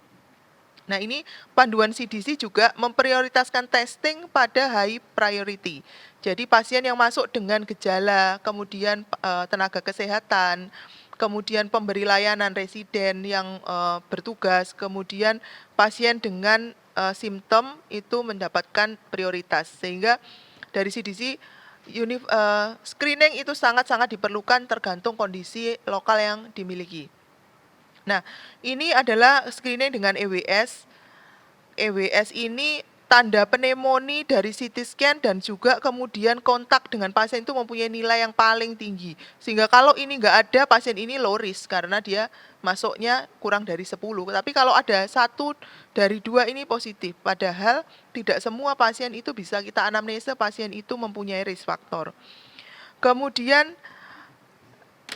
Nah, ini panduan CDC juga memprioritaskan testing pada high priority. Jadi pasien yang masuk dengan gejala, kemudian tenaga kesehatan, kemudian pemberi layanan residen yang bertugas, kemudian pasien dengan simptom itu mendapatkan prioritas. Sehingga dari CDC screening itu sangat-sangat diperlukan tergantung kondisi lokal yang dimiliki. Nah, ini adalah screening dengan EWS. EWS ini tanda pneumonia dari CT scan dan juga kemudian kontak dengan pasien itu mempunyai nilai yang paling tinggi. Sehingga kalau ini nggak ada, pasien ini low risk karena dia masuknya kurang dari 10. Tapi kalau ada 1 dari 2 ini positif. Padahal tidak semua pasien itu bisa kita anamnesa pasien itu mempunyai risk factor. Kemudian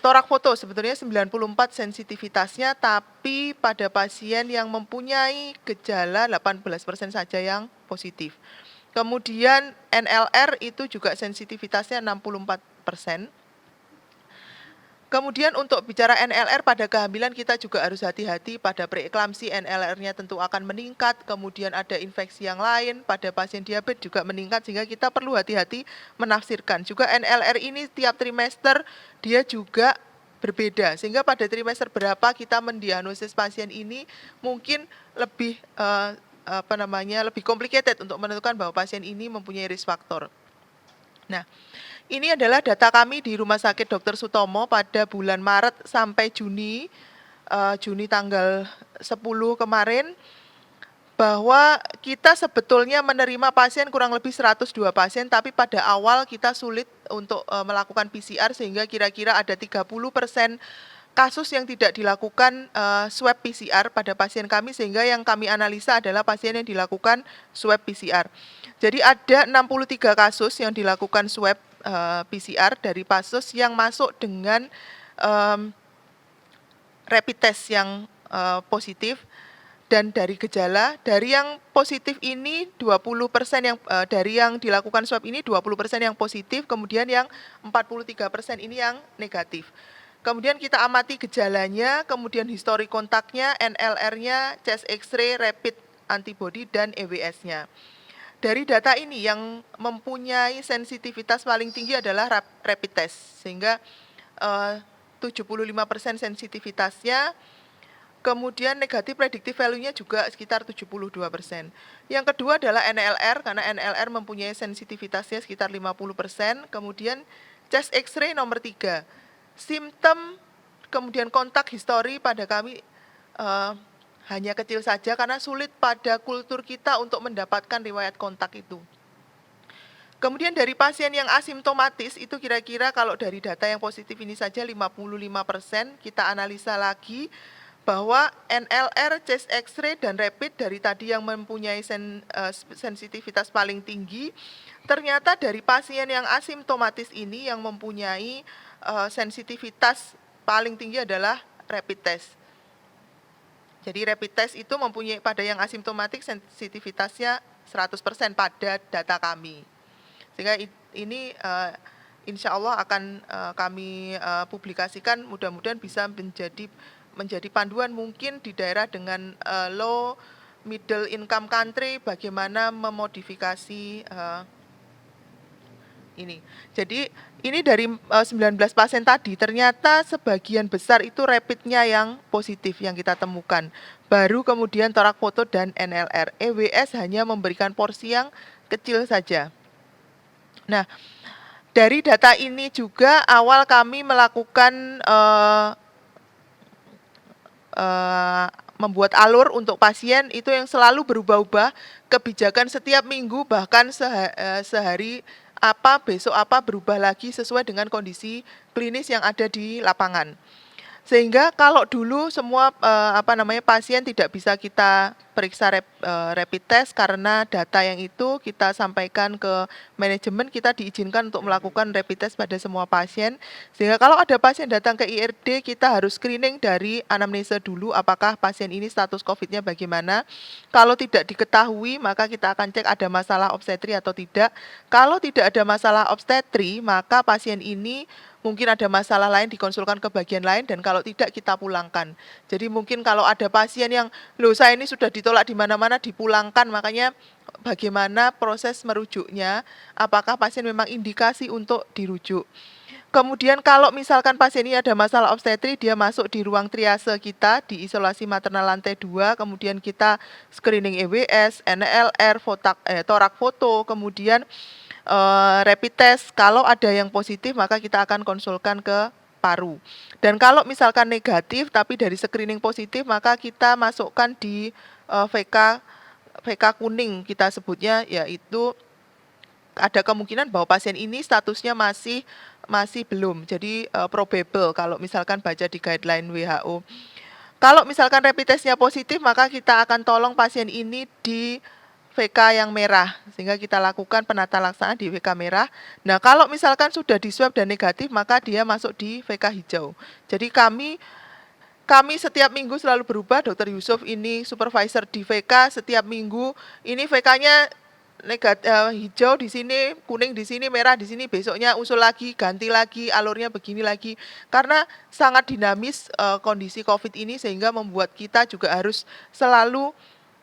torak foto sebetulnya 94 sensitivitasnya, tapi pada pasien yang mempunyai gejala 18% saja yang positif. Kemudian NLR itu juga sensitivitasnya 64%. Kemudian untuk bicara NLR pada kehamilan kita juga harus hati-hati. Pada preeklamsi NLR-nya tentu akan meningkat, kemudian ada infeksi yang lain, pada pasien diabetes juga meningkat, sehingga kita perlu hati-hati menafsirkan. Juga NLR ini tiap trimester dia juga berbeda, sehingga pada trimester berapa kita mendiagnosis pasien ini mungkin lebih lebih complicated untuk menentukan bahwa pasien ini mempunyai risk factor. Nah, ini adalah data kami di Rumah Sakit Dr. Sutomo pada bulan Maret sampai Juni tanggal 10 kemarin, bahwa kita sebetulnya menerima pasien kurang lebih 102 pasien, tapi pada awal kita sulit untuk melakukan PCR, sehingga kira-kira ada 30% kasus yang tidak dilakukan swab PCR pada pasien kami, sehingga yang kami analisa adalah pasien yang dilakukan swab PCR. Jadi ada 63 kasus yang dilakukan swab PCR dari kasus yang masuk dengan rapid test yang positif, dan dari gejala, dari yang positif ini 20% yang dari yang dilakukan swab ini 20% yang positif, kemudian yang 43% ini yang negatif. Kemudian kita amati gejalanya, kemudian histori kontaknya, NLR-nya, chest X-ray, rapid antibody, dan EWS-nya. Dari data ini yang mempunyai sensitivitas paling tinggi adalah rapid test, sehingga 75% sensitivitasnya, kemudian negatif predictive value-nya juga sekitar 72%. Yang kedua adalah NLR, karena NLR mempunyai sensitivitasnya sekitar 50%, kemudian chest X-ray nomor 3. Simptom, kemudian kontak histori pada kami hanya kecil saja karena sulit pada kultur kita untuk mendapatkan riwayat kontak itu. Kemudian dari pasien yang asimptomatis itu kira-kira kalau dari data yang positif ini saja 55%, kita analisa lagi bahwa NLR, chest X-ray, dan rapid dari tadi yang mempunyai sensitivitas paling tinggi, ternyata dari pasien yang asimptomatis ini yang mempunyai sensitivitas paling tinggi adalah rapid test. Jadi rapid test itu mempunyai pada yang asimptomatik sensitivitasnya 100% pada data kami. Sehingga ini insya Allah akan kami publikasikan, mudah-mudahan bisa menjadi panduan mungkin di daerah dengan low middle income country bagaimana memodifikasi ini. Jadi ini dari 19 pasien tadi ternyata sebagian besar itu rapidnya yang positif yang kita temukan. Baru kemudian torak foto dan NLR. EWS hanya memberikan porsi yang kecil saja. Nah, dari data ini juga awal kami melakukan membuat alur untuk pasien itu yang selalu berubah-ubah, kebijakan setiap minggu bahkan sehari apa besok apa berubah lagi sesuai dengan kondisi klinis yang ada di lapangan. Sehingga kalau dulu semua pasien tidak bisa kita periksa rapid test karena data yang itu kita sampaikan ke manajemen, kita diizinkan untuk melakukan rapid test pada semua pasien. Sehingga kalau ada pasien datang ke IRD, kita harus screening dari anamnesa dulu apakah pasien ini status COVID-nya bagaimana. Kalau tidak diketahui, maka kita akan cek ada masalah obstetri atau tidak. Kalau tidak ada masalah obstetri, maka pasien ini mungkin ada masalah lain dikonsulkan ke bagian lain dan kalau tidak kita pulangkan. Jadi mungkin kalau ada pasien yang loh saya ini sudah ditolak di mana-mana dipulangkan, makanya bagaimana proses merujuknya, apakah pasien memang indikasi untuk dirujuk. Kemudian kalau misalkan pasien ini ada masalah obstetri, dia masuk di ruang triase kita di isolasi maternal lantai 2, kemudian kita screening EWS, NLR, torak foto, kemudian rapid test. Kalau ada yang positif maka kita akan konsulkan ke paru. Dan kalau misalkan negatif tapi dari screening positif maka kita masukkan di VK kuning kita sebutnya, yaitu ada kemungkinan bahwa pasien ini statusnya masih belum. Jadi probable kalau misalkan baca di guideline WHO. Kalau misalkan rapid testnya positif maka kita akan tolong pasien ini di VK yang merah, sehingga kita lakukan penata laksanaan di VK merah. Nah, kalau misalkan sudah di swab dan negatif, maka dia masuk di VK hijau. Jadi kami setiap minggu selalu berubah, Dr. Yusuf ini supervisor di VK, setiap minggu ini VK-nya hijau di sini, kuning di sini, merah di sini, besoknya usul lagi, ganti lagi, alurnya begini lagi. Karena sangat dinamis kondisi COVID ini sehingga membuat kita juga harus selalu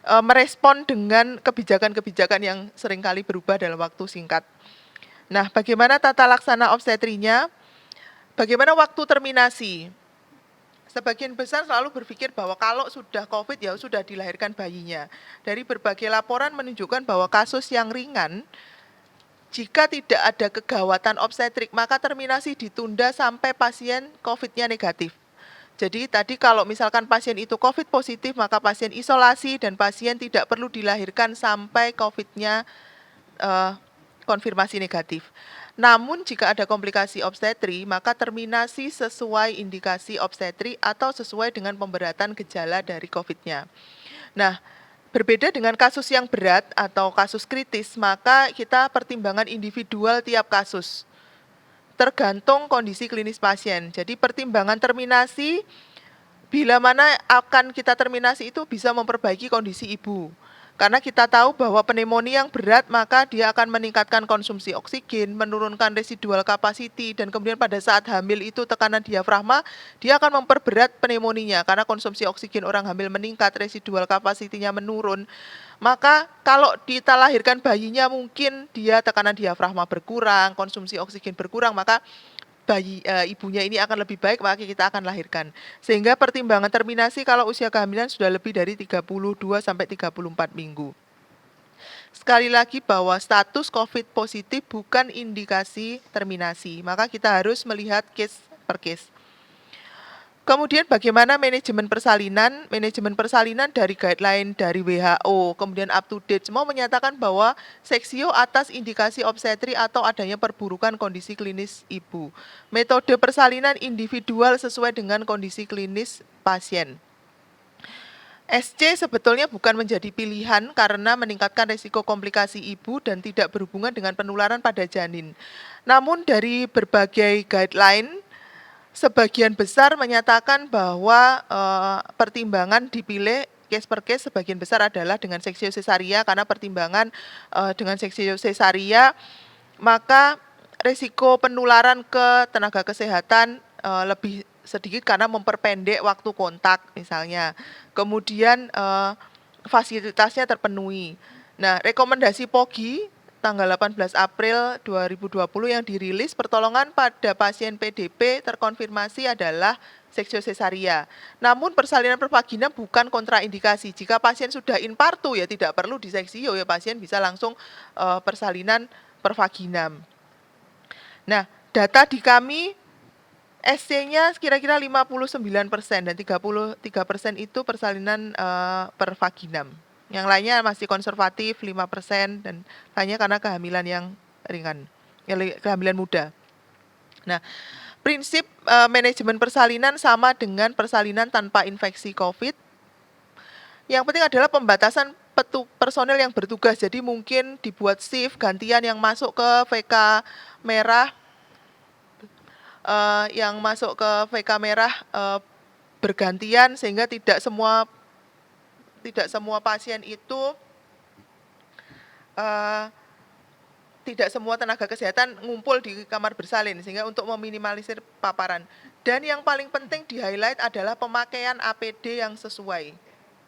merespon dengan kebijakan-kebijakan yang seringkali berubah dalam waktu singkat. Nah, bagaimana tata laksana obstetrinya? Bagaimana waktu terminasi? Sebagian besar selalu berpikir bahwa kalau sudah COVID ya sudah dilahirkan bayinya. Dari berbagai laporan menunjukkan bahwa kasus yang ringan, jika tidak ada kegawatan obstetrik, maka terminasi ditunda sampai pasien COVID-nya negatif. Jadi tadi kalau misalkan pasien itu COVID positif, maka pasien isolasi dan pasien tidak perlu dilahirkan sampai COVID-nya konfirmasi negatif. Namun jika ada komplikasi obstetri, maka terminasi sesuai indikasi obstetri atau sesuai dengan pemberatan gejala dari COVID-nya. Nah, berbeda dengan kasus yang berat atau kasus kritis, maka kita pertimbangan individual tiap kasus. Tergantung kondisi klinis pasien. Jadi pertimbangan terminasi bila mana akan kita terminasi itu bisa memperbaiki kondisi ibu. Karena kita tahu bahwa pneumonia yang berat maka dia akan meningkatkan konsumsi oksigen, menurunkan residual capacity, dan kemudian pada saat hamil itu tekanan diafragma, dia akan memperberat pneumonia karena konsumsi oksigen orang hamil meningkat, residual capacity-nya menurun. Maka kalau kita lahirkan bayinya mungkin dia tekanan diafragma berkurang, konsumsi oksigen berkurang, maka ibunya ini akan lebih baik, maka kita akan lahirkan. Sehingga pertimbangan terminasi kalau usia kehamilan sudah lebih dari 32 sampai 34 minggu. Sekali lagi bahwa status COVID positif bukan indikasi terminasi, maka kita harus melihat case per case. Kemudian bagaimana manajemen persalinan? Manajemen persalinan dari guideline dari WHO, kemudian up to date, semua menyatakan bahwa seksio atas indikasi obstetri atau adanya perburukan kondisi klinis ibu. Metode persalinan individual sesuai dengan kondisi klinis pasien. SC sebetulnya bukan menjadi pilihan karena meningkatkan risiko komplikasi ibu dan tidak berhubungan dengan penularan pada janin. Namun dari berbagai guideline, sebagian besar menyatakan bahwa pertimbangan dipilih case per case sebagian besar adalah dengan seksio sesaria karena pertimbangan dengan seksio sesaria maka risiko penularan ke tenaga kesehatan lebih sedikit karena memperpendek waktu kontak misalnya. Kemudian fasilitasnya terpenuhi. Nah, rekomendasi POGI tanggal 18 April 2020 yang dirilis, pertolongan pada pasien PDP terkonfirmasi adalah seksio sesaria. Namun persalinan pervaginam bukan kontraindikasi. Jika pasien sudah infartu ya tidak perlu diseksio, ya pasien bisa langsung persalinan pervaginam. Nah, data di kami SC-nya kira-kira 59% dan 33% itu persalinan pervaginam. Yang lainnya masih konservatif 5% dan hanya karena kehamilan yang ringan, kehamilan muda. Nah, prinsip manajemen persalinan sama dengan persalinan tanpa infeksi COVID. Yang penting adalah pembatasan personel yang bertugas. Jadi mungkin dibuat shift gantian yang masuk ke VK merah, bergantian sehingga tidak semua pasien itu tidak semua tenaga kesehatan ngumpul di kamar bersalin sehingga untuk meminimalisir paparan. Dan yang paling penting di-highlight adalah pemakaian APD yang sesuai.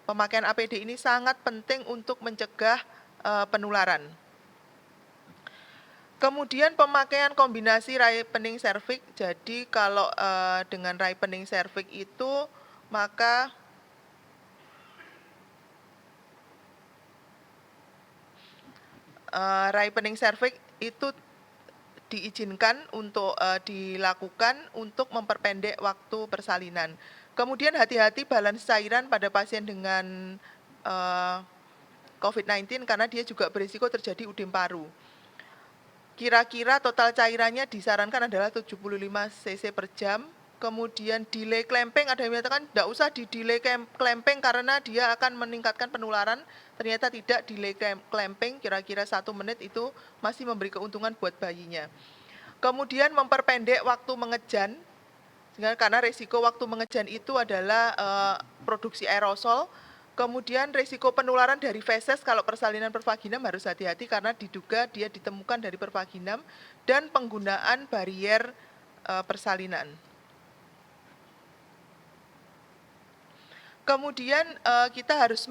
Pemakaian APD ini sangat penting untuk mencegah penularan. Kemudian pemakaian kombinasi ripening cervix. Jadi kalau dengan ripening cervix itu maka ripening cervix itu diizinkan untuk dilakukan untuk memperpendek waktu persalinan. Kemudian hati-hati balance cairan pada pasien dengan COVID-19 karena dia juga berisiko terjadi udem paru. Kira-kira total cairannya disarankan adalah 75 cc per jam. Kemudian delay clamping, ada yang mengatakan tidak usah di delay clamping karena dia akan meningkatkan penularan. Ternyata tidak, delay clamping kira-kira 1 menit itu masih memberi keuntungan buat bayinya. Kemudian memperpendek waktu mengejan, karena resiko waktu mengejan itu adalah produksi aerosol. Kemudian risiko penularan dari feses kalau persalinan pervaginam harus hati-hati karena diduga dia ditemukan dari pervaginam, dan penggunaan barier persalinan. Kemudian kita harus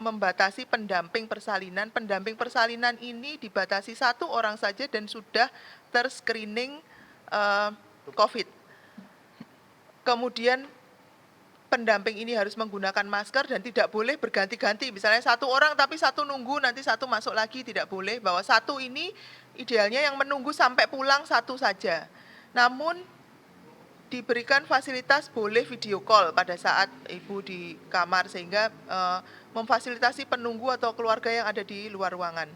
membatasi pendamping persalinan. Pendamping persalinan ini dibatasi 1 orang saja dan sudah terscreening COVID. Kemudian pendamping ini harus menggunakan masker dan tidak boleh berganti-ganti. Misalnya 1 orang tapi 1 nunggu, nanti 1 masuk lagi, tidak boleh. Bahwa 1 ini idealnya yang menunggu sampai pulang 1 saja. Namun diberikan fasilitas boleh video call pada saat ibu di kamar sehingga memfasilitasi penunggu atau keluarga yang ada di luar ruangan.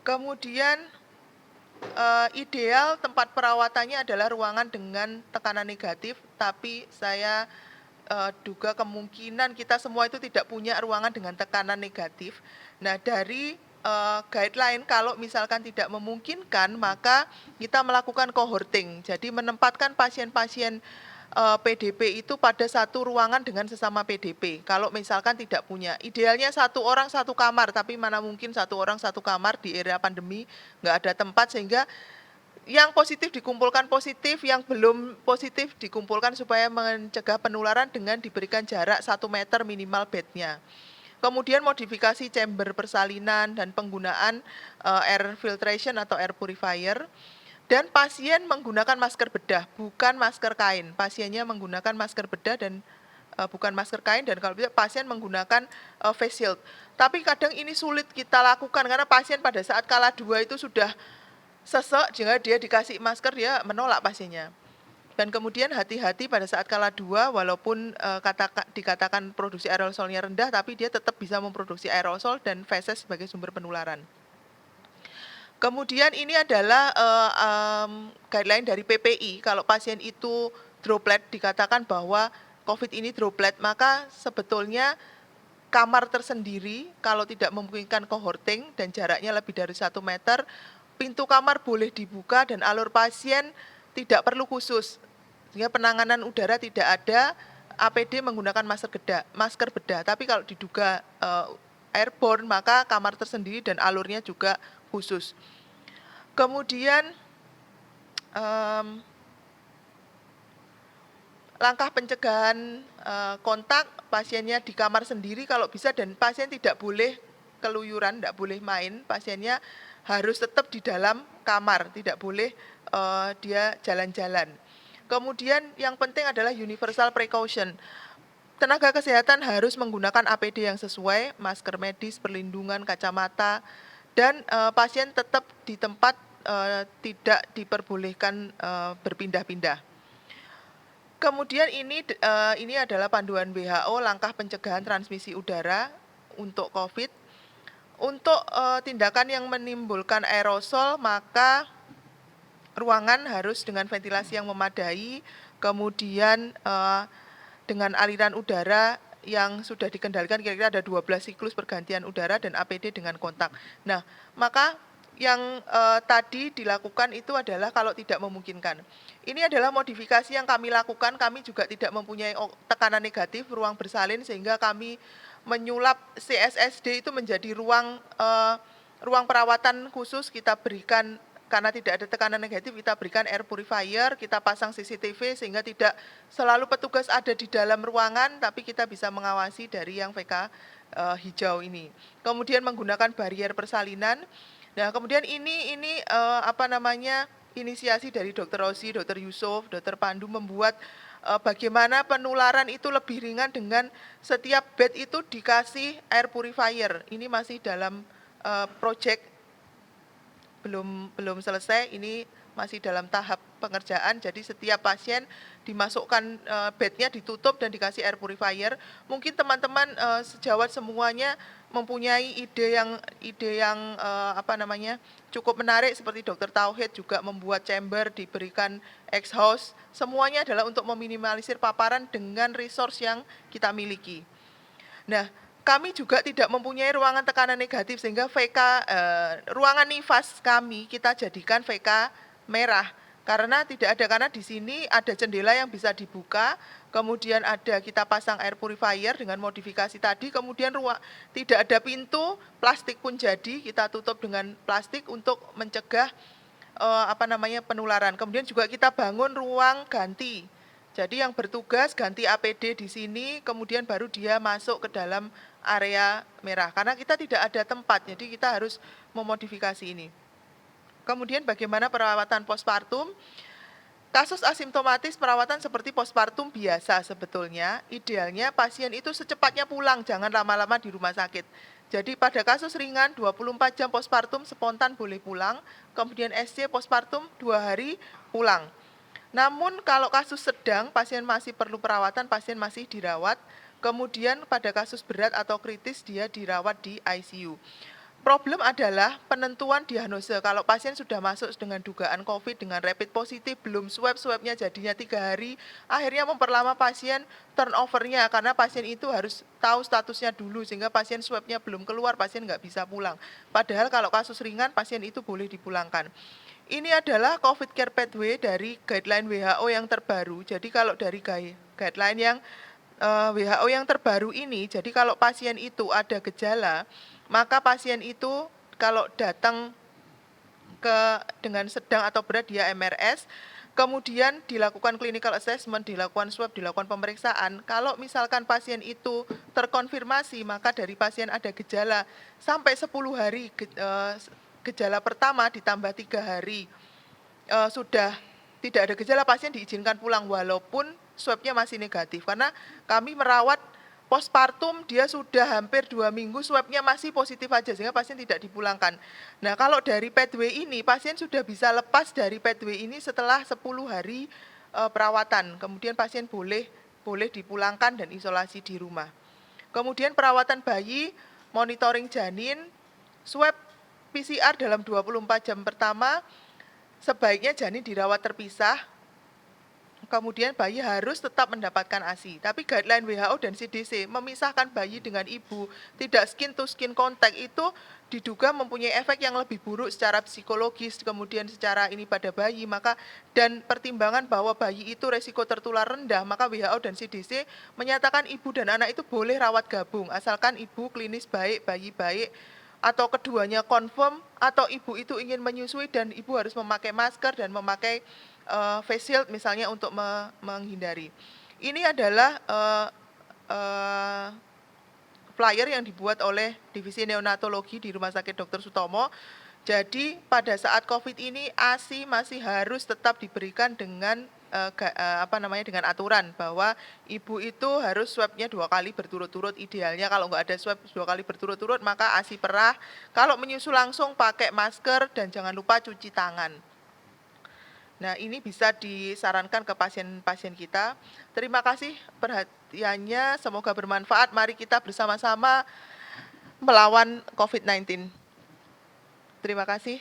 Kemudian ideal tempat perawatannya adalah ruangan dengan tekanan negatif, tapi saya duga kemungkinan kita semua itu tidak punya ruangan dengan tekanan negatif. Nah, dari guideline kalau misalkan tidak memungkinkan maka kita melakukan cohorting. Jadi menempatkan pasien-pasien PDP itu pada satu ruangan dengan sesama PDP. Kalau misalkan tidak punya, idealnya satu orang satu kamar, tapi mana mungkin satu orang satu kamar di era pandemi, nggak ada tempat, sehingga yang positif dikumpulkan positif, yang belum positif dikumpulkan supaya mencegah penularan dengan diberikan jarak 1 meter minimal bednya. Kemudian modifikasi chamber persalinan dan penggunaan air filtration atau air purifier. Dan pasien menggunakan masker bedah, bukan masker kain. Pasiennya menggunakan masker bedah dan bukan masker kain, dan kalau bisa pasien menggunakan face shield. Tapi kadang ini sulit kita lakukan karena pasien pada saat kala 2 itu sudah sesek, jika dia dikasih masker dia menolak pasiennya. Dan kemudian hati-hati pada saat kala 2, walaupun dikatakan produksi aerosolnya rendah, tapi dia tetap bisa memproduksi aerosol dan feses sebagai sumber penularan. Kemudian ini adalah guideline dari PPI, kalau pasien itu droplet, dikatakan bahwa COVID ini droplet, maka sebetulnya kamar tersendiri kalau tidak memungkinkan cohorting dan jaraknya lebih dari 1 meter, pintu kamar boleh dibuka dan alur pasien tidak perlu khusus, sehingga penanganan udara tidak ada, APD menggunakan masker bedah. Tapi kalau diduga airborne, maka kamar tersendiri dan alurnya juga khusus. Kemudian langkah pencegahan kontak, pasiennya di kamar sendiri kalau bisa, dan pasien tidak boleh keluyuran, tidak boleh main, pasiennya harus tetap di dalam kamar, tidak boleh dia jalan-jalan. Kemudian yang penting adalah universal precaution. Tenaga kesehatan harus menggunakan APD yang sesuai, masker medis, perlindungan, kacamata, dan pasien tetap di tempat, tidak diperbolehkan berpindah-pindah. Kemudian ini adalah panduan WHO langkah pencegahan transmisi udara untuk COVID. Untuk tindakan yang menimbulkan aerosol, maka ruangan harus dengan ventilasi yang memadai, kemudian dengan aliran udara yang sudah dikendalikan, kira-kira ada 12 siklus pergantian udara, dan APD dengan kontak. Nah, maka yang tadi dilakukan itu adalah kalau tidak memungkinkan. Ini adalah modifikasi yang kami lakukan, kami juga tidak mempunyai tekanan negatif, ruang bersalin, sehingga kami menyulap CSSD itu menjadi ruang perawatan khusus. Kita berikan, karena tidak ada tekanan negatif, kita berikan air purifier, kita pasang CCTV sehingga tidak selalu petugas ada di dalam ruangan, tapi kita bisa mengawasi dari yang VK hijau ini. Kemudian menggunakan barier persalinan. Nah, kemudian ini inisiasi dari Dr. Rosi, Dr. Yusuf, Dr. Pandu membuat bagaimana penularan itu lebih ringan dengan setiap bed itu dikasih air purifier. Ini masih dalam project, belum selesai, ini masih dalam tahap pengerjaan. Jadi setiap pasien dimasukkan bednya, ditutup dan dikasih air purifier. Mungkin teman-teman sejawat semuanya mempunyai ide yang cukup menarik, seperti Dr. Tauhid juga membuat chamber, diberikan exhaust. Semuanya adalah untuk meminimalisir paparan dengan resource yang kita miliki. Nah, kami juga tidak mempunyai ruangan tekanan negatif, sehingga ruangan nifas kami kita jadikan VK merah, karena di sini ada jendela yang bisa dibuka, kemudian kita pasang air purifier dengan modifikasi tadi, kemudian tidak ada pintu, plastik pun jadi, kita tutup dengan plastik untuk mencegah penularan. Kemudian juga kita bangun ruang ganti. Jadi yang bertugas ganti APD di sini, kemudian baru dia masuk ke dalam area merah. Karena kita tidak ada tempat, jadi kita harus memodifikasi ini. Kemudian bagaimana perawatan postpartum? Kasus asimptomatis, perawatan seperti postpartum biasa sebetulnya. Idealnya pasien itu secepatnya pulang, jangan lama-lama di rumah sakit. Jadi pada kasus ringan 24 jam postpartum spontan boleh pulang, kemudian SC postpartum 2 hari pulang. Namun kalau kasus sedang, pasien masih perlu perawatan, pasien masih dirawat. Kemudian pada kasus berat atau kritis dia dirawat di ICU. Problem adalah penentuan diagnosa. Kalau pasien sudah masuk dengan dugaan COVID dengan rapid positif, belum swabnya jadinya 3 hari, akhirnya memperlama pasien turnovernya, karena pasien itu harus tahu statusnya dulu, sehingga pasien swabnya belum keluar, pasien nggak bisa pulang. Padahal kalau kasus ringan, pasien itu boleh dipulangkan. Ini adalah COVID Care Pathway dari guideline WHO yang terbaru. Jadi kalau dari guideline yang WHO yang terbaru ini, jadi kalau pasien itu ada gejala, maka pasien itu kalau datang dengan sedang atau berat dia MRS, kemudian dilakukan clinical assessment, dilakukan swab, dilakukan pemeriksaan. Kalau misalkan pasien itu terkonfirmasi, maka dari pasien ada gejala sampai 10 hari, gejala pertama ditambah 3 hari sudah tidak ada gejala, pasien diizinkan pulang walaupun swabnya masih negatif. Karena kami merawat postpartum, dia sudah hampir 2 minggu, swabnya masih positif aja, sehingga pasien tidak dipulangkan. Nah, kalau dari pathway ini, pasien sudah bisa lepas dari pathway ini setelah 10 hari perawatan. Kemudian pasien boleh dipulangkan dan isolasi di rumah. Kemudian perawatan bayi, monitoring janin, swab PCR dalam 24 jam pertama, sebaiknya janin dirawat terpisah, kemudian bayi harus tetap mendapatkan ASI. Tapi guideline WHO dan CDC memisahkan bayi dengan ibu, tidak skin to skin contact, itu diduga mempunyai efek yang lebih buruk secara psikologis, kemudian secara ini pada bayi, maka dan pertimbangan bahwa bayi itu resiko tertular rendah, maka WHO dan CDC menyatakan ibu dan anak itu boleh rawat gabung, asalkan ibu klinis baik, bayi baik, atau keduanya confirm, atau ibu itu ingin menyusui dan ibu harus memakai masker dan memakai face shield misalnya untuk menghindari. Ini adalah flyer yang dibuat oleh Divisi Neonatologi di Rumah Sakit Dr. Sutomo. Jadi pada saat COVID ini ASI masih harus tetap diberikan dengan dengan aturan bahwa ibu itu harus swabnya 2 kali berturut-turut, idealnya kalau nggak ada swab 2 kali berturut-turut maka ASI perah, kalau menyusu langsung pakai masker dan jangan lupa cuci tangan. Nah, ini bisa disarankan ke pasien-pasien kita. Terima kasih perhatiannya, semoga bermanfaat. Mari kita bersama-sama melawan COVID-19. Terima kasih.